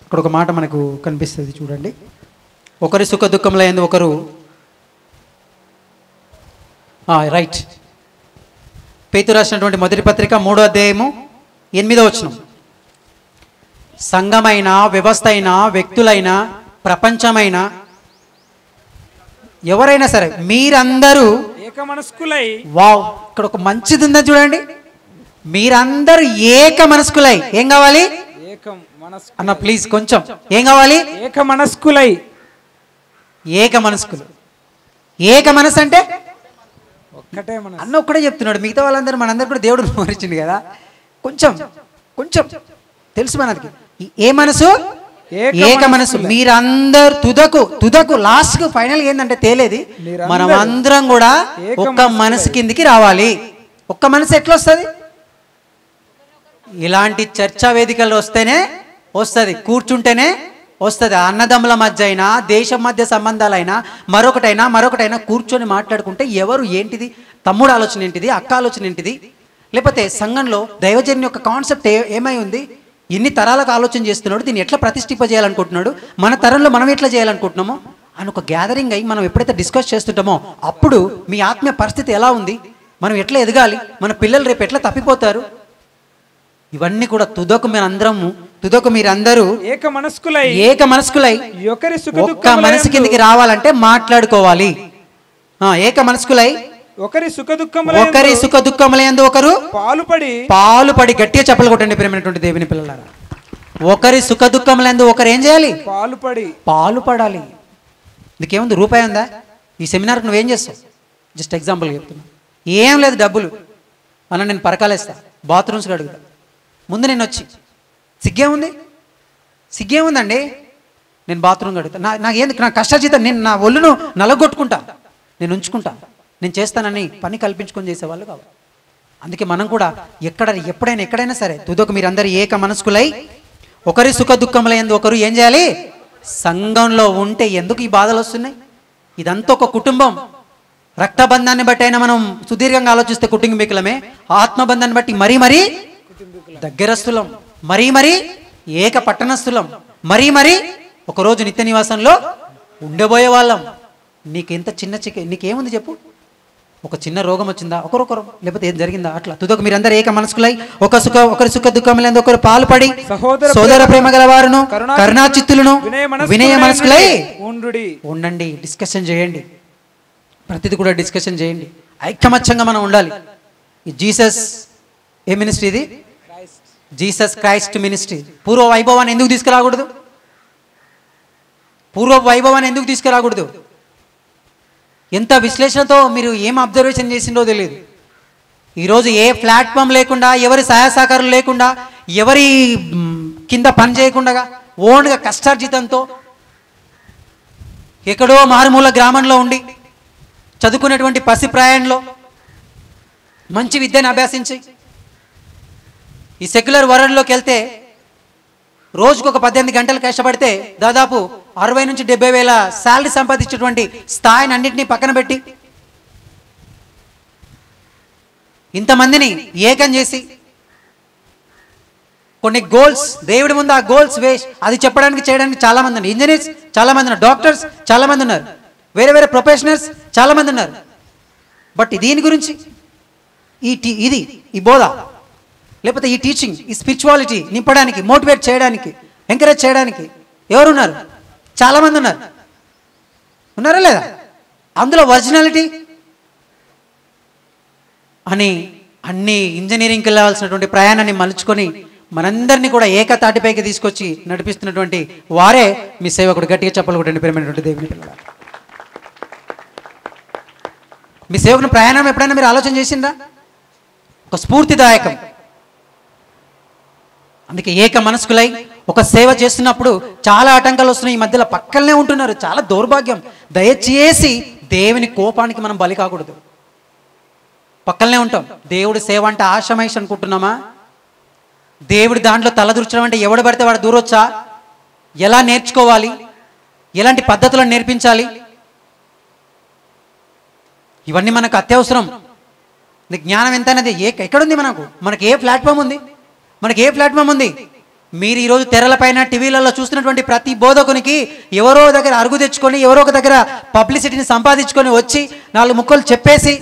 ఇక్కడ ఒక మాట మనకు కనిపిస్తుంది చూడండి. ఒకరి సుఖ దుఃఖంలో ఎందు ఒకరు. రైట్. పేతురు రాసినటువంటి మొదటి పత్రిక 3వ అధ్యాయము 8వ వచనం. సంఘమైన, వ్యవస్థ అయినా, వ్యక్తులైనా, ప్రపంచమైన, ఎవరైనా సరే మీరందరూ ఏకమనస్కులై. వావ్, ఇక్కడ ఒక మంచిది ఉందని చూడండి. మీరందరూ ఏక మనస్కులై. ఏం కావాలి అన్న ప్లీజ్ కొంచెం? ఏం కావాలి? ఏక మనస్కులై. ఏక మనస్కులు. ఏక మనసు అంటే ఒక్కటే మనసు. అన్న ఒక్కడే చెప్తున్నాడు, మిగతా వాళ్ళందరూ మనందరూ కూడా దేవుడు వివరించింది కదా. కొంచెం తెలుసు మనకి. ఏ మనసు? ఏక మనసు. మీరందరూ తుదకు లాస్ట్ ఫైనల్ ఏంటంటే తేలేది, మనం అందరం కూడా ఒక్క మనసు కిందికి రావాలి. ఒక్క మనసు ఎట్లా వస్తుంది? ఇలాంటి చర్చా వేదికలు వస్తేనే వస్తుంది, కూర్చుంటేనే వస్తుంది. అన్నదమ్ముల మధ్య అయినా, దేశం మధ్య సంబంధాలైనా, మరొకటైనా కూర్చొని మాట్లాడుకుంటే ఎవరు ఏంటిది, తమ్ముడు ఆలోచన ఏంటిది, అక్క ఆలోచన ఏంటిది, లేకపోతే సంఘంలో దైవజన్ యొక్క కాన్సెప్ట్ ఏమై ఉంది, ఇన్ని తరాలకు ఆలోచన చేస్తున్నాడు, దీన్ని ఎట్లా ప్రతిష్ఠింపజేయాలనుకుంటున్నాడు, మన తరంలో మనం ఎట్లా చేయాలనుకుంటున్నామో అని ఒక గ్యాదరింగ్ అయ్యి మనం ఎప్పుడైతే డిస్కస్ చేస్తుంటామో అప్పుడు మీ ఆత్మీయ పరిస్థితి ఎలా ఉంది, మనం ఎట్లా ఎదగాలి, మన పిల్లలు రేపు ఎట్లా తప్పిపోతారు, ఇవన్నీ కూడా తుదకు మీరందరూ ఏక మనస్కులై ఒక్క మనసు కిందికి రావాలంటే మాట్లాడుకోవాలి. ఏక మనస్కులై ఒకరి సుఖ దుఃఖములందు ఒకరు పాలుపడి. గట్టిగా చెప్పలు కొట్టండి ప్రేమైనటువంటి దేవుని పిల్లలారా. ఒకరి సుఖ దుఃఖములందు ఒకరు ఏం చేయాలి? పాలుపడాలి. నీకేముంది? రూపాయి ఉందా? ఈ సెమినార్కి నువ్వేం చేస్తావు? జస్ట్ ఎగ్జాంపుల్ చెప్తున్నా. ఏం లేదు, డబ్బులు అన్న నేను పరకాలేస్తా, బాత్రూమ్స్కి అడుగుతా. ముందు నేను వచ్చి సిగ్గేముందండి, నేను బాత్రూమ్కి అడుగుతా. నాకు కష్టజీతం, నేను నా ఒళ్ళును నలగొట్టుకుంటా, నేను ఉంచుకుంటా, నేను చేస్తానని పని కల్పించుకొని చేసేవాళ్ళు కావాలి. అందుకే మనం కూడా ఎప్పుడైనా సరే తుదకు మీరందరూ ఏక మనస్కులై ఒకరి సుఖ దుఃఖములందు ఒకరు ఏం చేయాలి? సంఘంలో ఉంటే ఎందుకు ఈ బాధలు వస్తున్నాయి? ఇదంతా ఒక కుటుంబం. రక్తబంధాన్ని బట్టి అయినా మనం సుదీర్ఘంగా ఆలోచిస్తే కుటుంబీకులమే, ఆత్మబంధాన్ని బట్టి మరీ దగ్గరస్తులం, మరీ ఏక పట్టణస్థులం, మరీ ఒకరోజు నిత్య నివాసంలో ఉండబోయే వాళ్ళం. నీకెంత నీకేముంది చెప్పు? ఒక చిన్న రోగం వచ్చిందా, ఒకరొకరు, లేకపోతే ఏం జరిగిందా? అట్లా తుదకు మీరందరూ ఏక మనస్కులై ఒకరి సుఖ దుఃఖములందు ఒకరు పాలుపడి సోదర ప్రేమ గలవారును కరుణాచిత్తులను వినయ మనస్కులై ఉండండి. డిస్కషన్ చేయండి, ప్రతిది కూడా డిస్కషన్ చేయండి. ఐకమత్యంగా మనం ఉండాలి. ఈ జీసస్ ఏ మినిస్ట్రీ ఇది? Jesus Christ ministry. పూర్వ వైభవాన్ని ఎందుకు తీసుకురాకూడదు? ఎంత విశ్లేషణతో మీరు ఏం అబ్జర్వేషన్ చేసిండో తెలియదు. ఈరోజు ఏ ప్లాట్ఫామ్ లేకుండా, ఎవరి సహాయ సహకారం లేకుండా, ఎవరి కింద పని చేయకుండా ఓన్గా కష్టార్జితంతో ఎక్కడో మారుమూల గ్రామంలో ఉండి చదువుకునేటువంటి పసిప్రాయంలో మంచి విద్యను అభ్యసించి ఈ సెక్యులర్ వరల్డ్లోకి వెళ్తే రోజుకు ఒక 18 గంటలు కష్టపడితే దాదాపు 60 నుంచి 70 వేల శాలరీ సంపాదించేటువంటి స్థాయిని అన్నింటినీ పక్కన పెట్టి ఇంతమందిని ఏకం చేసి కొన్ని గోల్స్ దేవుడి ముందు ఆ గోల్స్ వేస్ట్ అది చెప్పడానికి చేయడానికి చాలామంది ఉన్నారు. ఇంజనీర్స్ చాలామంది ఉన్నారు, డాక్టర్స్ చాలామంది ఉన్నారు, వేరే ప్రొఫెషనల్స్ చాలామంది ఉన్నారు. బట్ దీని గురించి ఈ బోధ లేకపోతే ఈ టీచింగ్, ఈ స్పిరిచువాలిటీ నింపడానికి, మోటివేట్ చేయడానికి, ఎంకరేజ్ చేయడానికి ఎవరున్నారు? చాలామంది ఉన్నారా లేదా? అందులో ఒరిజినాలిటీ అని అన్ని ఇంజనీరింగ్కి వెళ్ళవలసినటువంటి ప్రయాణాన్ని మలుచుకొని మనందరినీ కూడా ఏకతాటిపైకి తీసుకొచ్చి నడిపిస్తున్నటువంటి వారే మీ సేవకుడు. గట్టిగా చెప్పలు కొట్టండి ప్రేమైనటువంటి దేవుని పిల్లలు. మీ సేవకుని ప్రయాణం ఎప్పుడైనా మీరు ఆలోచన చేసిందా? ఒక స్ఫూర్తిదాయకం. అందుకే ఏక మనస్కులై ఒక సేవ చేస్తున్నప్పుడు చాలా ఆటంకాలు వస్తున్నాయి. ఈ మధ్యలో పక్కనే ఉంటున్నారు, చాలా దౌర్భాగ్యం. దయచేసి దేవుని కోపానికి మనం బలి కాకూడదు. పక్కనే ఉంటాం. దేవుడి సేవ అంటే ఆశమేష్ అనుకుంటున్నామా? దేవుడి దాంట్లో తలదూర్చడం అంటే ఎవడు పడితే వాడు దూరొచ్చా? ఎలా నేర్చుకోవాలి, ఎలాంటి పద్ధతులను నేర్పించాలి, ఇవన్నీ మనకు అత్యవసరం. జ్ఞానం ఎంత అనేది ఎక్కడుంది? మనకు ఏ ప్లాట్ఫామ్ ఉంది? మీరు ఈరోజు తెరలపైన టీవీలలో చూస్తున్నటువంటి ప్రతి బోధకునికి ఎవరో దగ్గర అరుగు తెచ్చుకొని, ఎవరో ఒక దగ్గర పబ్లిసిటీని సంపాదించుకొని వచ్చి 4 ముక్కలు చెప్పేసి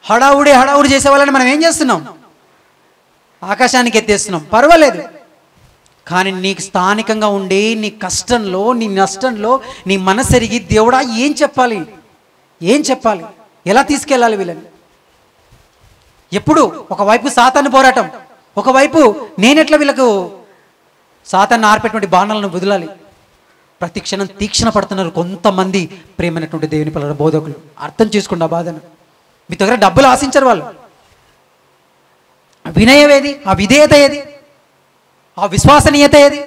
హడావుడి చేసే వాళ్ళని మనం ఏం చేస్తున్నాం? ఆకాశానికి ఎత్తేస్తున్నాం. పర్వాలేదు, కానీ నీకు స్థానికంగా ఉండి నీ కష్టంలో, నీ నష్టంలో, నీ మనసెరిగి దేవుడా ఏం చెప్పాలి, ఎలా తీసుకెళ్ళాలి వీళ్ళని? ఎప్పుడు ఒకవైపు సాతాను పోరాటం, ఒకవైపు నేనెట్లా వీళ్ళకు సాతాన్ని ఆర్పేటువంటి బాణాలను వదలాలి. ప్రతి క్షణం తీక్షణ పడుతున్నారు కొంతమంది ప్రేమైనటువంటి దేవుని పిల్లల బోధకులు. అర్థం చేసుకోండి ఆ బాధను. మీ దగ్గర డబ్బులు ఆశించరు వాళ్ళు. ఆ వినయం ఏది? ఆ విధేయత ఏది? ఆ విశ్వసనీయత ఏది?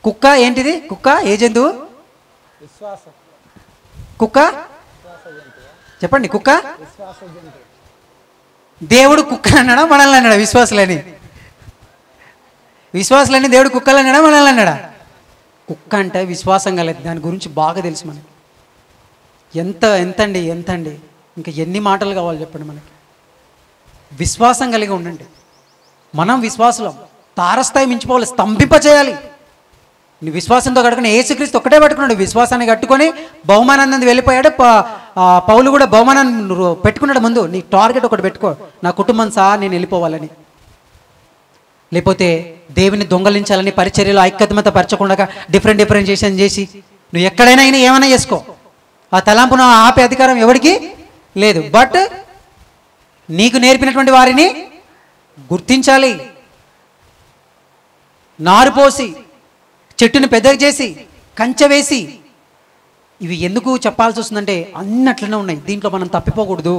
కుక్క ఏంటిది? కుక్క ఏ జంతువు? కుక్క చెప్పండి. కుక్క దేవుడు కుక్కలు అన్నాడా, మనల్ని అన్నాడా? విశ్వాసులని దేవుడు కుక్కలు అన్నాడా, మనల్ని అన్నాడా? కుక్క అంటే విశ్వాసం కలదు. దాని గురించి బాగా తెలుసు మనకి. ఎంతండి ఇంకా ఎన్ని మాటలు కావాలి చెప్పండి మనకి. విశ్వాసం కలిగి ఉండండి. మనం విశ్వాసులం. తారస్థాయి మించిపోవాలి, స్తంభింపచేయాలి. నీ విశ్వాసంతో కట్టుకుని యేసుక్రీస్తు ఒక్కటే పట్టుకున్నాడు. విశ్వాసాన్ని కట్టుకొని బహుమానాన్ని వెళ్ళిపోయాడు. పౌలు కూడా బహుమానాన్ని పెట్టుకున్నాడు. ముందు నీ టార్గెట్ ఒకటి పెట్టుకో, నా కుటుంబం సహా నేను వెళ్ళిపోవాలని. లేకపోతే దేవుని దొంగలించాలని పరిచర్యలో ఐక్యమత పరచకుండా డిఫరెంటేషన్ చేసి నువ్వు ఎక్కడైనా ఏమైనా చేసుకో. ఆ తలాంపును ఆపే అధికారం ఎవరికి లేదు. బట్ నీకు నేర్పినటువంటి వారిని గుర్తించాలి. నారు పోసి చెట్టుని పెద్దగా చేసి కంచె వేసి, ఇవి ఎందుకు చెప్పాల్సి వస్తుందంటే అన్నట్లనే ఉన్నాయి. దీంట్లో మనం తప్పిపోకూడదు.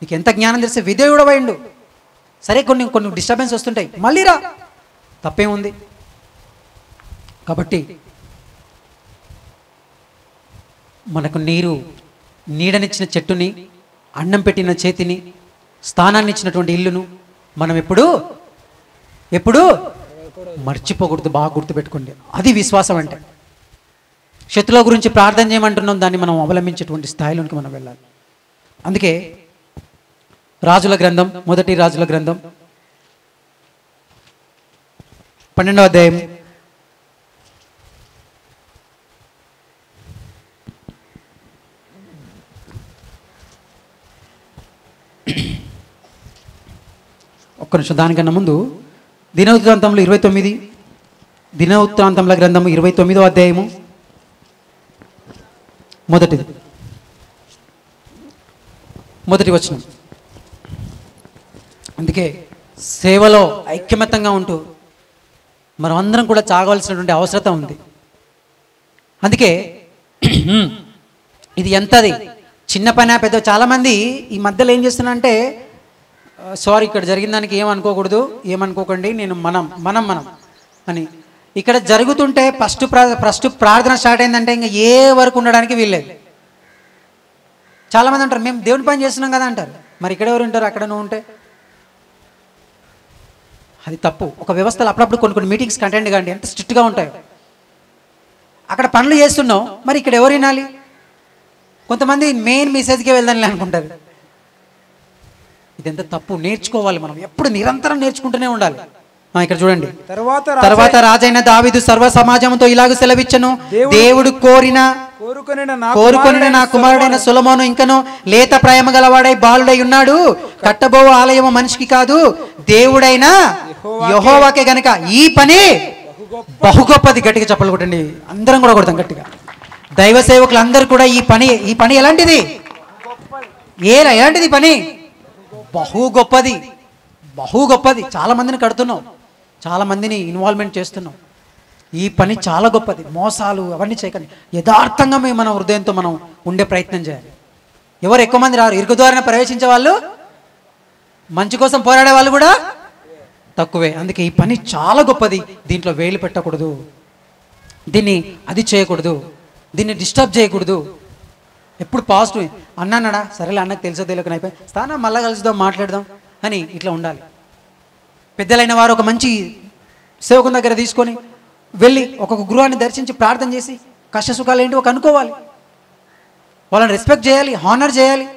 నీకు ఎంత జ్ఞానం తెలిస్తే విధేయుడు అయ్యిండు. సరే, కొన్ని డిస్టర్బెన్స్ వస్తుంటాయి, మళ్ళీ రా, తప్పేముంది. కాబట్టి మనకు నీడనిచ్చిన చెట్టుని, అన్నం పెట్టిన చేతిని, స్థానాన్ని ఇచ్చినటువంటి ఇల్లును మనం ఎప్పుడు మర్చిపోకూడదు. బాగా గుర్తుపెట్టుకోండి. అది విశ్వాసం అంటే. శత్రుల గురించి ప్రార్థన చేయమంటున్నాం, దాన్ని మనం అవలంబించేటువంటి స్థాయిలోనికి మనం వెళ్ళాలి. అందుకే రాజుల గ్రంథం, మొదటి రాజుల గ్రంథం 12వ అధ్యాయం ఒక్క నిమిషం. దానికన్నా ముందు దినవృత్తాంతంలో 29, దినవృత్తాంతముల గ్రంథము 29వ అధ్యాయము మొదటి వచనం. అందుకే సేవలో ఐక్యమత్యంగా ఉంటూ మనం అందరం కూడా చాగవలసినటువంటి అవసరత ఉంది. అందుకే ఇది ఎంతది చిన్న పని పెద్ద. చాలామంది ఈ మధ్యలో ఏం చేస్తున్నారంటే, సారీ ఇక్కడ జరిగిన దానికి ఏమనుకోకూడదు, ఏమనుకోకండి, నేను మనం అని ఇక్కడ జరుగుతుంటే ఫస్ట్ ప్రార్థన స్టార్ట్ అయిందంటే ఇంకా ఏ వరకు ఉండడానికి వీల్లేదు. చాలామంది అంటారు మేము దేవుని పని చేస్తున్నాం కదా అంటారు. మరి ఇక్కడ ఎవరు ఉంటారు? అక్కడ నువ్వు ఉంటే అది తప్పు. ఒక వ్యవస్థలో అప్పుడప్పుడు కొన్ని మీటింగ్స్ కంటెంట్ కానీ ఎంత స్ట్రిక్ట్గా ఉంటాయో, అక్కడ పనులు చేస్తున్నావు, మరి ఇక్కడ ఎవరు వినాలి? కొంతమంది మెయిన్ మెసేజ్కే వెళ్దాని అనుకుంటారు. ఇదెంత తప్పు. నేర్చుకోవాలి మనం, ఎప్పుడు నిరంతరం నేర్చుకుంటూనే ఉండాలి. ఇక్కడ చూడండి, తర్వాత రాజైన దావీదు సర్వ సమాజంతో ఇలాగ సెలవిచ్చను, దేవుడు కోరుకొనిన నా కుమారుడైన సొలొమోను ఇంకను లేత ప్రేమ గలవాడై బాలుడై ఉన్నాడు. కట్టబో ఆలయము మనిషికి కాదు, దేవుడైన యెహోవాకే గనుక ఈ పని బహు గొప్పది. గట్టిగా చెప్పలు కొట్టండి, అందరం కూడా కొడతాం గట్టిగా. దైవ సేవకులు అందరూ కూడా ఈ పని ఎలాంటిది? ఎలాంటిది పని? బహు గొప్పది, బహు గొప్పది. చాలా మందిని కడుతున్నాం, చాలా మందిని ఇన్వాల్వ్మెంట్ చేస్తున్నాం. ఈ పని చాలా గొప్పది. మోసాలు అవన్నీ చేయకండి. యథార్థంగా మన హృదయంతో మనం ఉండే ప్రయత్నం చేయాలి. ఎవరు ఎక్కువ మంది రారు. ఇరుకు ద్వారానే ప్రవేశించే వాళ్ళు, మంచి కోసం పోరాడే వాళ్ళు కూడా తక్కువే. అందుకే ఈ పని చాలా గొప్పది. దీంట్లో వేలు పెట్టకూడదు, దీన్ని అది చేయకూడదు, దీన్ని డిస్టర్బ్ చేయకూడదు. ఎప్పుడు పాజిటివ్. అన్నాడా, సరేలే అన్నకు తెలుసో తెలియకని అయిపోయి స్థానం మళ్ళీ కలుద్దాం, మాట్లాడదాం అని ఇట్లా ఉండాలి. పెద్దలైన వారు ఒక మంచి సేవకుని దగ్గర తీసుకొని వెళ్ళి ఒక్కొక్క గృహాన్ని దర్శించి ప్రార్థన చేసి కష్ట సుఖాలు ఏంటో కనుక్కోవాలి. వాళ్ళని రెస్పెక్ట్ చేయాలి, హానర్ చేయాలి.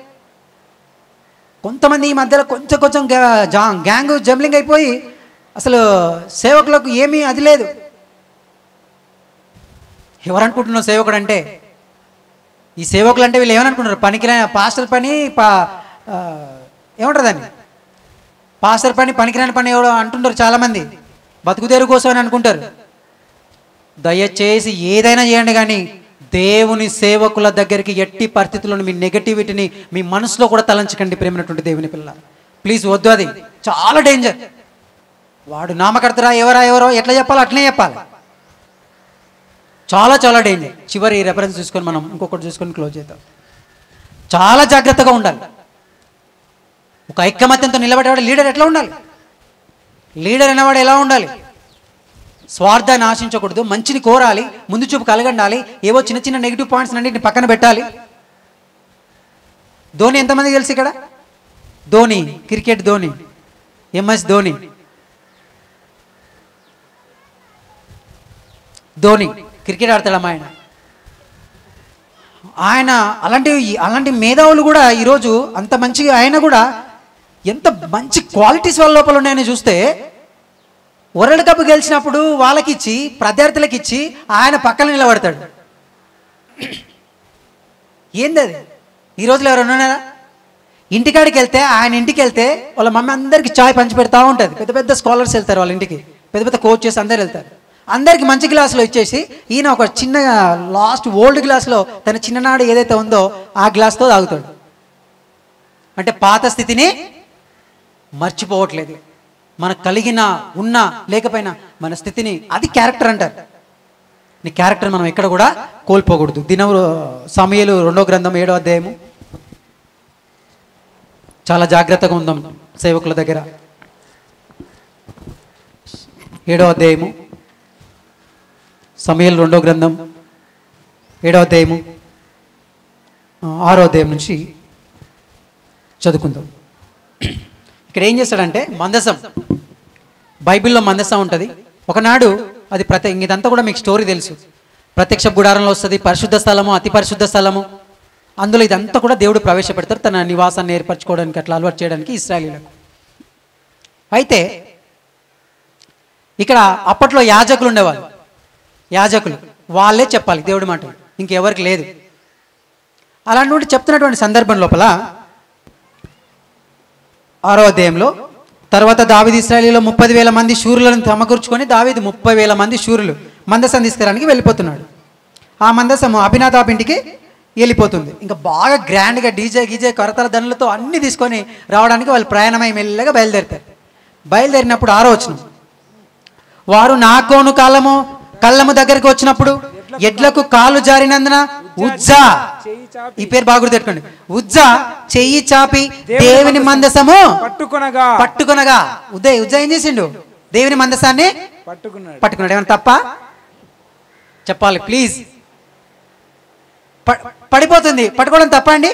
కొంతమంది ఈ మధ్యలో కొంచెం గ్యాంగ్ జంబ్లింగ్ అయిపోయి అసలు సేవకులకు ఏమీ అది లేదు. ఎవరనుకుంటున్నావు సేవకుడు అంటే? ఈ సేవకులు అంటే వీళ్ళు ఏమనుకుంటున్నారు? పనికిరాని పాస్టర్ పని, ఏమంటారు దాన్ని, పాస్టర్ పని పనికిరాని పని ఎవడో అంటుంటారు చాలామంది. బతుకుదేరు కోసం అని అనుకుంటారు. దయచేసి ఏదైనా చేయండి, కానీ దేవుని సేవకుల దగ్గరికి ఎట్టి పరిస్థితుల్లో మీ నెగటివిటీని మీ మనసులో కూడా తలంచకండి. ప్రేమైనటువంటి దేవుని పిల్ల, ప్లీజ్ వద్దు. అది చాలా డేంజర్. వాడు నామకర్తరా, ఎవరో ఎట్లా చెప్పాలో అట్లనే చెప్పాలి. చాలా చాలా డేంజర్. చివరి రెఫరెన్స్ చూసుకొని మనం ఇంకొకటి చూసుకొని క్లోజ్ చేద్దాం. చాలా జాగ్రత్తగా ఉండాలి. ఒక ఐక్యమత్యంతో నిలబడేవాడు లీడర్ ఎట్లా ఉండాలి? లీడర్ అనేవాడు ఎలా ఉండాలి? స్వార్థాన్ని ఆశించకూడదు, మంచిని కోరాలి, ముందు చూపు కలగండాలి. ఏవో చిన్న నెగిటివ్ పాయింట్స్ అన్నింటిని పక్కన పెట్టాలి. ధోని ఎంతమంది తెలుసు ఇక్కడ? Dhoni, cricket Dhoni, MS Dhoni. Cricket ఆడతాడమ్మా ఆయన. అలాంటి మేధావులు కూడా ఈరోజు అంత మంచిగా, ఆయన కూడా ఎంత మంచి క్వాలిటీస్ వాళ్ళ లోపల ఉన్నాయని చూస్తే, వరల్డ్ కప్ గెలిచినప్పుడు వాళ్ళకి ఇచ్చి, ప్రత్యర్థులకు ఇచ్చి ఆయన పక్కన నిలబడతాడు. ఏంది అది? ఈ రోజులో ఎవరైనా ఉన్నారా? ఇంటికాడికి వెళ్తే, ఆయన ఇంటికి వెళ్తే వాళ్ళ మమ్మీ అందరికీ చాయ్ పంచి పెడతా ఉంటుంది. పెద్ద పెద్ద స్కాలర్స్ వెళ్తారు వాళ్ళ ఇంటికి, పెద్ద పెద్ద కోచెస్ అందరు వెళ్తారు. అందరికి మంచి గ్లాసులో ఇచ్చేసి ఈయన ఒక చిన్న లాస్ట్ ఓల్డ్ గ్లాస్లో తన చిన్ననాడు ఏదైతే ఉందో ఆ గ్లాస్తో తాగుతాడు. అంటే పాత స్థితిని మర్చిపోవట్లేదు. మనకు కలిగిన ఉన్నా లేకపోయినా మన స్థితిని, అది క్యారెక్టర్ అంటారు. నీ క్యారెక్టర్ మనం ఎక్కడ కూడా కోల్పోకూడదు. సమూయేలు 2వ గ్రంథం 7వ అధ్యాయము. చాలా జాగ్రత్తగా ఉందాం సేవకుల దగ్గర. 7వ అధ్యాయము, సమూయేలు 2వ గ్రంథం 7వ అధ్యాయము 6వ అధ్యాయం నుంచి చదువుకుందాం. ఇక్కడ ఏం చేస్తాడంటే మందసం, బైబిల్లో మందసం ఉంటుంది. ఒకనాడు అది ఇదంతా కూడా మీకు స్టోరీ తెలుసు. ప్రత్యక్ష గుడారంలో వస్తుంది, పరిశుద్ధ స్థలము, అతి పరిశుద్ధ స్థలము. అందులో ఇదంతా కూడా దేవుడు ప్రవేశపెడతారు తన నివాసాన్ని ఏర్పరచుకోవడానికి, అట్లా అలవాటు చేయడానికి ఇశ్రాయేలీయులకు. అయితే ఇక్కడ అప్పట్లో యాజకులు ఉండేవాళ్ళు. యాజకులు వాళ్ళే చెప్పాలి దేవుడి మాట, ఇంకెవరికి లేదు. అలాంటి చెప్తున్నటువంటి సందర్భం లోపల 6వ అధ్యాయంలో, తర్వాత దావీదు ఇశ్రాయేలీలో 30,000 మంది శూరులను సమకూర్చుకొని దావీదు 30,000 మంది శూరులు మందసం తీసుకురావడానికి వెళ్ళిపోతున్నాడు. ఆ మందసము అభినాదాబ్ ఇంటికి వెళ్ళిపోతుంది. ఇంకా బాగా గ్రాండ్గా డీజే కరతల దండలతో అన్నీ తీసుకొని రావడానికి వాళ్ళు ప్రయాణమై మెల్లగా బయలుదేరుతారు. బయలుదేరినప్పుడు 6వ వచనం, వారు నాకోను కళ్ళము దగ్గరికి వచ్చినప్పుడు ఎడ్లకు కాలు జారినందున ఉజ్జా, ఈ పేరు బాగా గుర్తుపెట్టుకోండి, ఉజ్జా చెయ్యి చాపి దేవుని మందసము పట్టుకొనగా ఉజ్జా ఏం చేసిండు? దేవుని మందసాన్ని పట్టుకున్నాడు. ఏమన్నా తప్ప చెప్పాలి ప్లీజ్. పడిపోతుంది, పట్టుకోవడం తప్ప అండి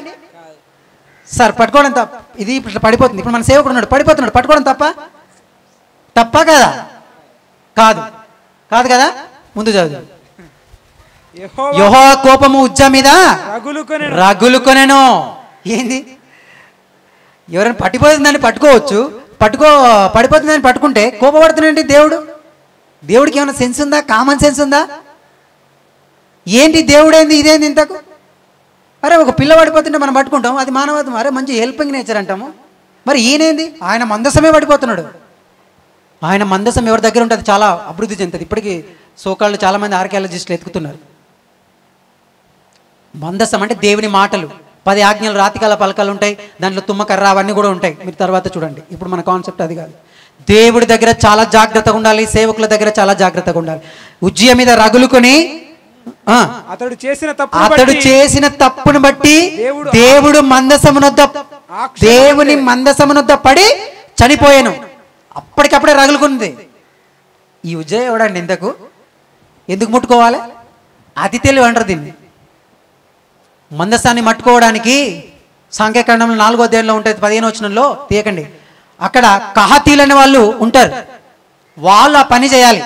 సార్? పట్టుకోవడం తప్ప, ఇది ఇప్పుడు పడిపోతుంది. ఇప్పుడు మన సేవకుడు ఉన్నాడు, పడిపోతున్నాడు, పట్టుకోవడం తప్ప కదా? కాదు కదా? ముందు చదువు. యెహోవా కోపము ఉజ్జా మీద రగులుకొనెను. ఏంది? ఎవరైనా పట్టిపోతుందని పట్టుకోవచ్చు, పడిపోతుందని పట్టుకుంటే కోపపడుతున్నాడండి దేవుడికి ఏమైనా సెన్స్ ఉందా? కామన్ సెన్స్ ఉందా? ఏంటి దేవుడేంది ఇదేంది ఇంతకు? అరే ఒక పిల్ల పడిపోతుంటే మనం పట్టుకుంటాం, అది మానవత్వం. అరే మంచి హెల్పింగ్ నేచర్ అంటాము. మరి ఈయనేంది? ఆయన మందసమే పడిపోతున్నాడు. ఆయన మందసం ఎవరి దగ్గర ఉంటుంది చాలా అభివృద్ధి చెందుతుంది. ఇప్పటికీ సోకాళ్ళు చాలామంది ఆర్కియాలజిస్టులు ఎత్తుకుతున్నారు. మందసం అంటే దేవుని మాటలు, 10 ఆజ్ఞలు రాతికాల పలకలు ఉంటాయి, దాంట్లో తుమ్మకర్ర అవన్నీ కూడా ఉంటాయి. మీరు తర్వాత చూడండి. ఇప్పుడు మన కాన్సెప్ట్ అది కాదు. దేవుడి దగ్గర చాలా జాగ్రత్తగా ఉండాలి, సేవకుల దగ్గర చాలా జాగ్రత్తగా ఉండాలి. ఉజ్జియా మీద రగులుకొని అతడు చేసిన తప్పును బట్టి దేవుని మందసమునొద్ద పడి చనిపోయాను. అప్పటికప్పుడే రగులుకుంది. ఈ ఉజ్జయ ఎవడండి ఇంతకు? ఎందుకు ముట్టుకోవాలి? అతి తెలివి అంటారు దీన్ని. మందసాన్ని మట్టుకోవడానికి సంఖ్యాకాండంలో 4వ అధ్యాయంలో ఉంటుంది, 15వ వచనంలో తీయకండి. అక్కడ కహాతీలు అనే వాళ్ళు ఉంటారు, వాళ్ళు ఆ పని చేయాలి.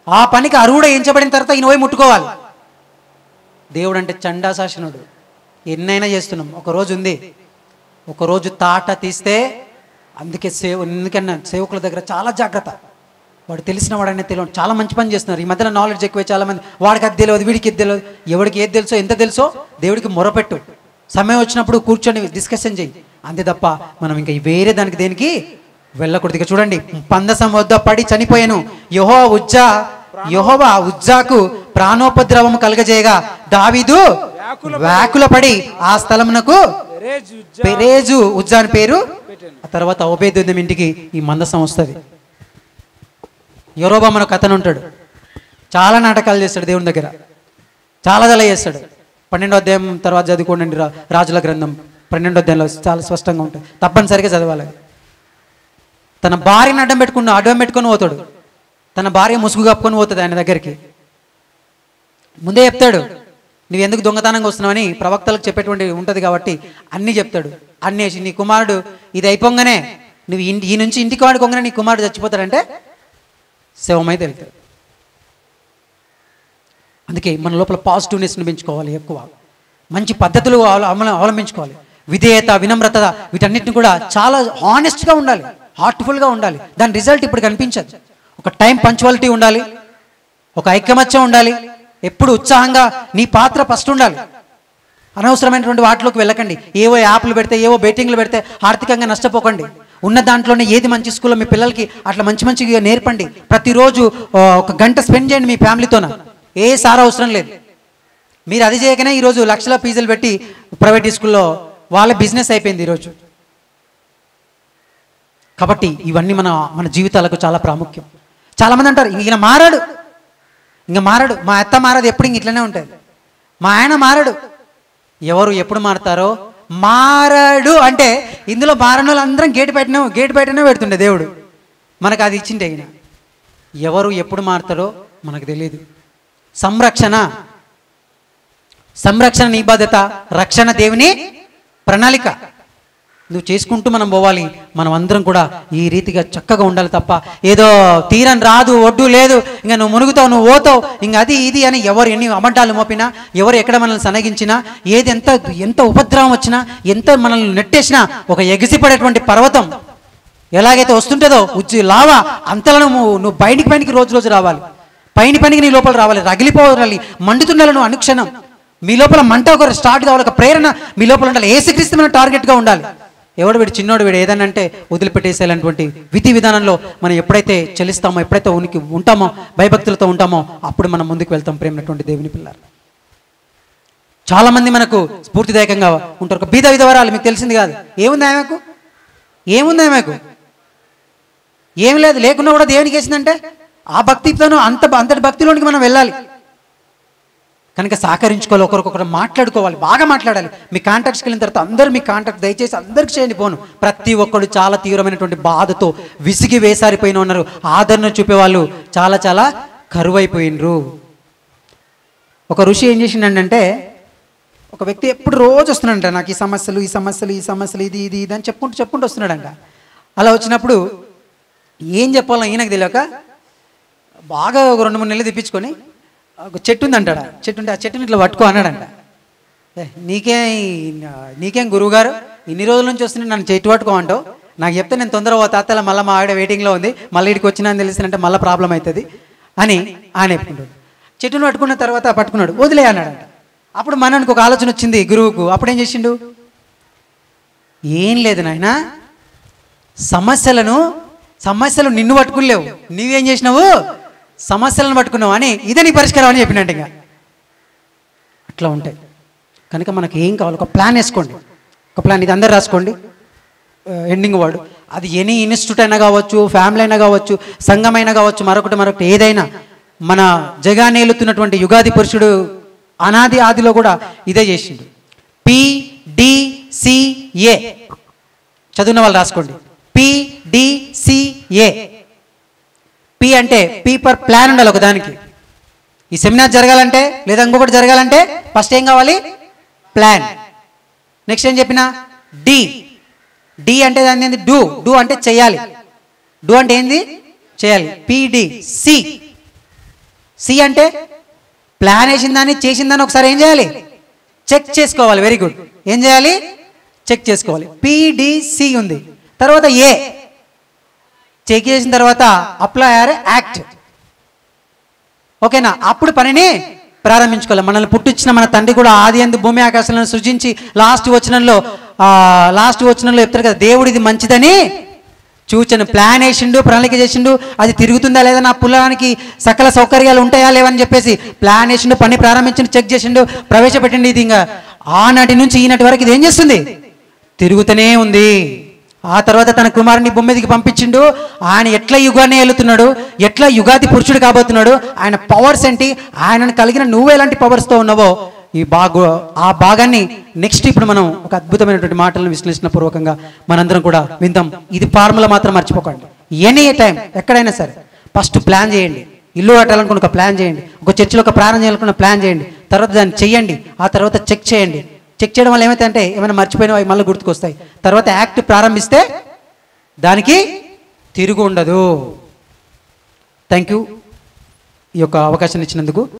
ఆ పనికి అర్హుడు ఎంచబడిన తర్వాత ఈయన పోయి ముట్టుకోవాలి. దేవుడు అంటే చండాశాసనుడు. ఎన్నైనా చేస్తున్నాం. ఒకరోజు ఉంది, ఒకరోజు తాట తీస్తే, ఎందుకన్నా సేవకుల దగ్గర చాలా జాగ్రత్త. వాడు తెలిసిన వాడనే తెలియదు, చాలా మంచి పని చేస్తున్నారు. ఈ మధ్యన నాలెడ్జ్ ఎక్కువే. చాలామంది వాడికి అది తెలియదు, వీడికి ఇది తెలియదు. ఎవరికి ఏది తెలుసో, ఎంత తెలుసో దేవుడికి మొరపెట్టు. సమయం వచ్చినప్పుడు కూర్చొని డిస్కషన్ చేయి, అంతే తప్ప మనం ఇంకా వేరే దానికి దేనికి వెళ్ళకూడదు. ఇక చూడండి, మందసం వద్ద పడి చనిపోయాను. యెహోవా ఉజ్జాకు ప్రాణోపద్రవము కలగజేయగా దావీదు వ్యాకుల పడి ఆ స్థలమునకు పెరేజు ఉజ్జా అని పేరు. ఆ తర్వాత ఓబేదెదోము ఇంటికి ఈ మందసం వస్తుంది. యెరోబాము అనే కథను ఉంటాడు, చాలా నాటకాలు చేస్తాడు దేవుని దగ్గర, చాలా చేస్తాడు. 12వ అధ్యాయం తర్వాత చదువుకోండి, రాజుల గ్రంథం 12వ అధ్యాయంలో చాలా స్పష్టంగా ఉంటుంది. తప్పనిసరిగా చదవాలి. తన భార్యను అడ్డం పెట్టుకొని పోతాడు. తన భార్య ముసుగు కప్పుకొని పోతుంది ఆయన దగ్గరికి. ముందే చెప్తాడు, నువ్వు ఎందుకు దొంగతనంగా వస్తున్నావని ప్రవక్తలకు చెప్పేటువంటి ఉంటుంది కాబట్టి అన్నీ చెప్తాడు. అన్నేసి నీ కుమారుడు ఇది అయిపోగానే, నువ్వు ఈ నుంచి ఇంటికి వాడుకోగానే నీ కుమారుడు చచ్చిపోతాడంటే శవమైతే వెళ్తాడు. అందుకే మన లోపల పాజిటివ్నెస్ని పెంచుకోవాలి, ఎక్కువ మంచి పద్ధతులు అవలంబించుకోవాలి. విధేయత, వినమ్రత, వీటన్నిటిని కూడా చాలా హానెస్ట్గా ఉండాలి, హార్ట్ఫుల్గా ఉండాలి. దాని రిజల్ట్ ఇప్పుడు కనిపించదు. ఒక టైం పంచువాలిటీ ఉండాలి, ఒక ఐకమత్యం ఉండాలి, ఎప్పుడు ఉత్సాహంగా నీ పాత్ర ఫస్ట్ ఉండాలి. అనవసరమైనటువంటి వాటిలోకి వెళ్ళకండి. ఏవో యాప్లు పెడితే, ఏవో బెట్టింగ్లు పెడితే ఆర్థికంగా నష్టపోకండి. ఉన్న దాంట్లోనే ఏది మంచి స్కూల్లో మీ పిల్లలకి అట్లా మంచిగా నేర్పండి. ప్రతిరోజు 1 గంట స్పెండ్ చేయండి మీ ఫ్యామిలీతోన. ఏ సారా అవసరం లేదు. మీరు అది చేయకనే ఈరోజు లక్షల ఫీజులు పెట్టి ప్రైవేట్ స్కూల్లో వాళ్ళ బిజినెస్ అయిపోయింది ఈరోజు. కాబట్టి ఇవన్నీ మన జీవితాలకు చాలా ప్రాముఖ్యం. చాలామంది అంటారు ఈయన మారాడు, మా అత్త మారదు, ఎప్పుడు ఇట్లనే ఉంటుంది, మా ఆయన మారాడు. ఎవరు ఎప్పుడు మారతారో? మారాడు అంటే ఇందులో మారని వాళ్ళందరం గేటు బయటనే పెడుతుండే దేవుడు. మనకు అది ఇచ్చిండే ఈయన. ఎవరు ఎప్పుడు మారతారో మనకు తెలియదు. సంరక్షణ సంరక్షణ నీ బాధ్యత, రక్షణ దేవుని ప్రణాళిక. నువ్వు చేసుకుంటూ మనం పోవాలి. మనం అందరం కూడా ఈ రీతిగా చక్కగా ఉండాలి తప్ప ఏదో తీరని రాదు, ఒడ్డు లేదు, ఇంకా నువ్వు మునుగుతావు, నువ్వు పోతావు, ఇంకా అది ఇది అని ఎవరు ఎన్ని అబద్ధాలు మోపినా, ఎవరు ఎక్కడ మనల్ని సనగించినా, ఏది ఎంత ఉపద్రవం వచ్చినా, ఎంత మనల్ని నెట్టేసినా, ఒక ఎగిసిపడేటువంటి పర్వతం ఎలాగైతే వస్తుంటుందో లావా అంతలో నువ్వు పైనికి రోజు రావాలి. పైకి నీ లోపల రావాలి, రగిలిపోవాలి, మండుతుండాలి నువ్వు అనుక్షణం. మీ లోపల మంట ఒక స్టార్ట్ కావాలి, ఒక ప్రేరణ మీ లోపల ఉండాలి. యేసుక్రీస్తు మన టార్గెట్గా ఉండాలి. ఎవడు వీడు చిన్నోడు, వీడు ఏదనంటే వదిలిపెట్టేసేయాలన్నటువంటి విధి విధానంలో మనం ఎప్పుడైతే చలిస్తామో, ఎప్పుడైతే ఉనికి ఉంటామో, భయభక్తులతో ఉంటామో, అప్పుడు మనం ముందుకు వెళ్తాం. ప్రేమటువంటి దేవుని పిల్లలు చాలామంది మనకు స్ఫూర్తిదాయకంగా ఉంటారు. ఒక బీద విధవరాలు మీకు తెలిసింది కాదు. ఏముంది ఆమెకు? ఏం లేదు. లేకున్నా కూడా దేవునికి వేసిందంటే ఆ భక్తితోనూ అంతటి భక్తిలోనికి మనం వెళ్ళాలి. కనుక సహకరించుకోవాలి, ఒకరికొకరు మాట్లాడుకోవాలి, బాగా మాట్లాడాలి. మీ కాంటాక్ట్స్కి వెళ్ళిన తర్వాత అందరూ మీ కాంటాక్ట్ దయచేసి అందరికి చేయండి ఫోను. ప్రతి ఒక్కరు చాలా తీవ్రమైనటువంటి బాధతో విసిగి వేసారిపోయిన ఉన్నారు. ఆదరణ చూపేవాళ్ళు చాలా కరువైపోయినరు. ఒక ఋషి ఏం చేసిండంటే, ఒక వ్యక్తి ఎప్పుడు రోజు వస్తున్నాడంట, నాకు ఈ సమస్యలు ఇది అని చెప్పుకుంటూ వస్తున్నాడంట. అలా వచ్చినప్పుడు ఏం చెప్పాలో ఈయనకు తెలియక బాగా ఒక 2-3 నెలలు తెప్పించుకొని ఒక చెట్టు ఉంది అంటాడు. చెట్టు ఉంటే ఆ చెట్టుని ఇట్లా పట్టుకో అన్నాడంట. నీకేం గురువుగారు ఇన్ని రోజుల నుంచి వస్తున్నాడు, నన్ను చెట్టు పట్టుకోమంటావు, నాకు చెప్తే నేను తొందరగా ఓ తాతల మళ్ళీ మా ఆవిడ వెయిటింగ్లో ఉంది, మళ్ళీ ఇక్కడికి వచ్చినా అని తెలిసిందంటే మళ్ళీ ప్రాబ్లం అవుతుంది అని ఆయన చెప్పుకుంటాడు. చెట్టును పట్టుకున్న తర్వాత పట్టుకున్నాడు, వదిలే అన్నాడంట. అప్పుడు మనకు ఒక ఆలోచన వచ్చింది గురువుకు. అప్పుడు ఏం చేసిండు, ఏం లేదు నాయన, సమస్యలు నిన్ను పట్టుకులేవు, నువ్వేం చేసినావు, సమస్యలను పట్టుకున్నావు అని, ఇదే నీ పరిష్కారం అని చెప్పినట్టు. ఇంకా అట్లా ఉంటాయి. కనుక మనకి ఏం కావాలి, ఒక ప్లాన్ వేసుకోండి. ఒక ప్లాన్ ఇది అందరు రాసుకోండి. ఎండింగ్ వర్డ్ అది ఎనీ ఇన్స్టిట్యూట్ అయినా కావచ్చు, ఫ్యామిలీ అయినా కావచ్చు, సంఘం అయినా కావచ్చు, మరొకటి ఏదైనా మన జగానేలుతున్నటువంటి యుగాది పురుషుడు అనాది ఆదిలో కూడా ఇదే చేసిండు. PDCA చదువున్న వాళ్ళు రాసుకోండి. PDCA. P అంటే పీపర్ ప్లాన్ ఉండాలి ఒకదానికి. ఈ సెమినార్ జరగాలంటే లేదా ఇంకొకటి జరగాలంటే ఫస్ట్ ఏం కావాలి, ప్లాన్. నెక్స్ట్ ఏం చెప్పిన, డి అంటే దాన్ని ఏంది, డూ అంటే చేయాలి. డూ అంటే ఏంది, చేయాలి. సి అంటే ప్లాన్ వేసిన దాన్ని చేసిన దాన్ని ఒకసారి ఏం చేయాలి, చెక్ చేసుకోవాలి. Very good. ఏం చేయాలి, చెక్ చేసుకోవాలి. PDC ఉంది. తర్వాత ఏ, చెక్ చేసిన తర్వాత అప్లై ఆర్ యాక్ట్. ఓకేనా? అప్పుడు పనిని ప్రారంభించుకోవాలి. మనల్ని పుట్టించిన మన తండ్రి కూడా ఆది యందు భూమి ఆకాశాలను సృజించి లాస్ట్ వచనంలో చెప్తారు కదా, దేవుడు ఇది మంచిదని చూచను. ప్లాన్ వేసిండు, ప్రణాళిక చేసిండు, అది తిరుగుతుందా లేదా, నా పొలానికి సకల సౌకర్యాలు ఉంటాయా లేవని చెప్పేసి ప్లాన్ వేసిండు, పని ప్రారంభించిండు, చెక్ చేసిండు, ప్రవేశపెట్టిండు. ఇది ఇంకా ఆనాటి నుంచి ఈనాటి వరకు ఇది ఏం చేస్తుంది, తిరుగుతూనే ఉంది. ఆ తర్వాత తన కుమారుని భూమి మీదకి పంపించిండు. ఆయన ఎట్లా యుగాన్ని ఏలుతున్నాడు, ఎట్లా యుగాది పురుషుడు కాబోతున్నాడు, ఆయన పవర్స్ ఏంటి, ఆయనను కలిగిన నువ్వు ఎలాంటి పవర్స్తో ఉన్నావో ఆ భాగాన్ని నెక్స్ట్ ఇప్పుడు మనం ఒక అద్భుతమైనటువంటి మాటలను విశ్లేషణ పూర్వకంగా మనందరం కూడా విందాం. ఇది ఫార్ములా మాత్రం మర్చిపోకండి. ఎనీ టైం ఎక్కడైనా సరే ఫస్ట్ ప్లాన్ చేయండి. ఇల్లు కట్టాలనుకున్న ఒక ప్లాన్ చేయండి, ఒక చర్చిలో ఒక ప్రారంభం చేయాలనుకున్న ప్లాన్ చేయండి, తర్వాత దాన్ని చెయ్యండి. ఆ తర్వాత చెక్ చేయండి. చెక్ చేయడం వల్ల ఏమైతే అంటే ఏమైనా మర్చిపోయినా అవి మళ్ళీ గుర్తుకొస్తాయి. తర్వాత యాక్ట్ ప్రారంభిస్తే దానికి తిరుగు ఉండదు. థ్యాంక్ యూ ఈ యొక్క అవకాశాన్ని ఇచ్చినందుకు.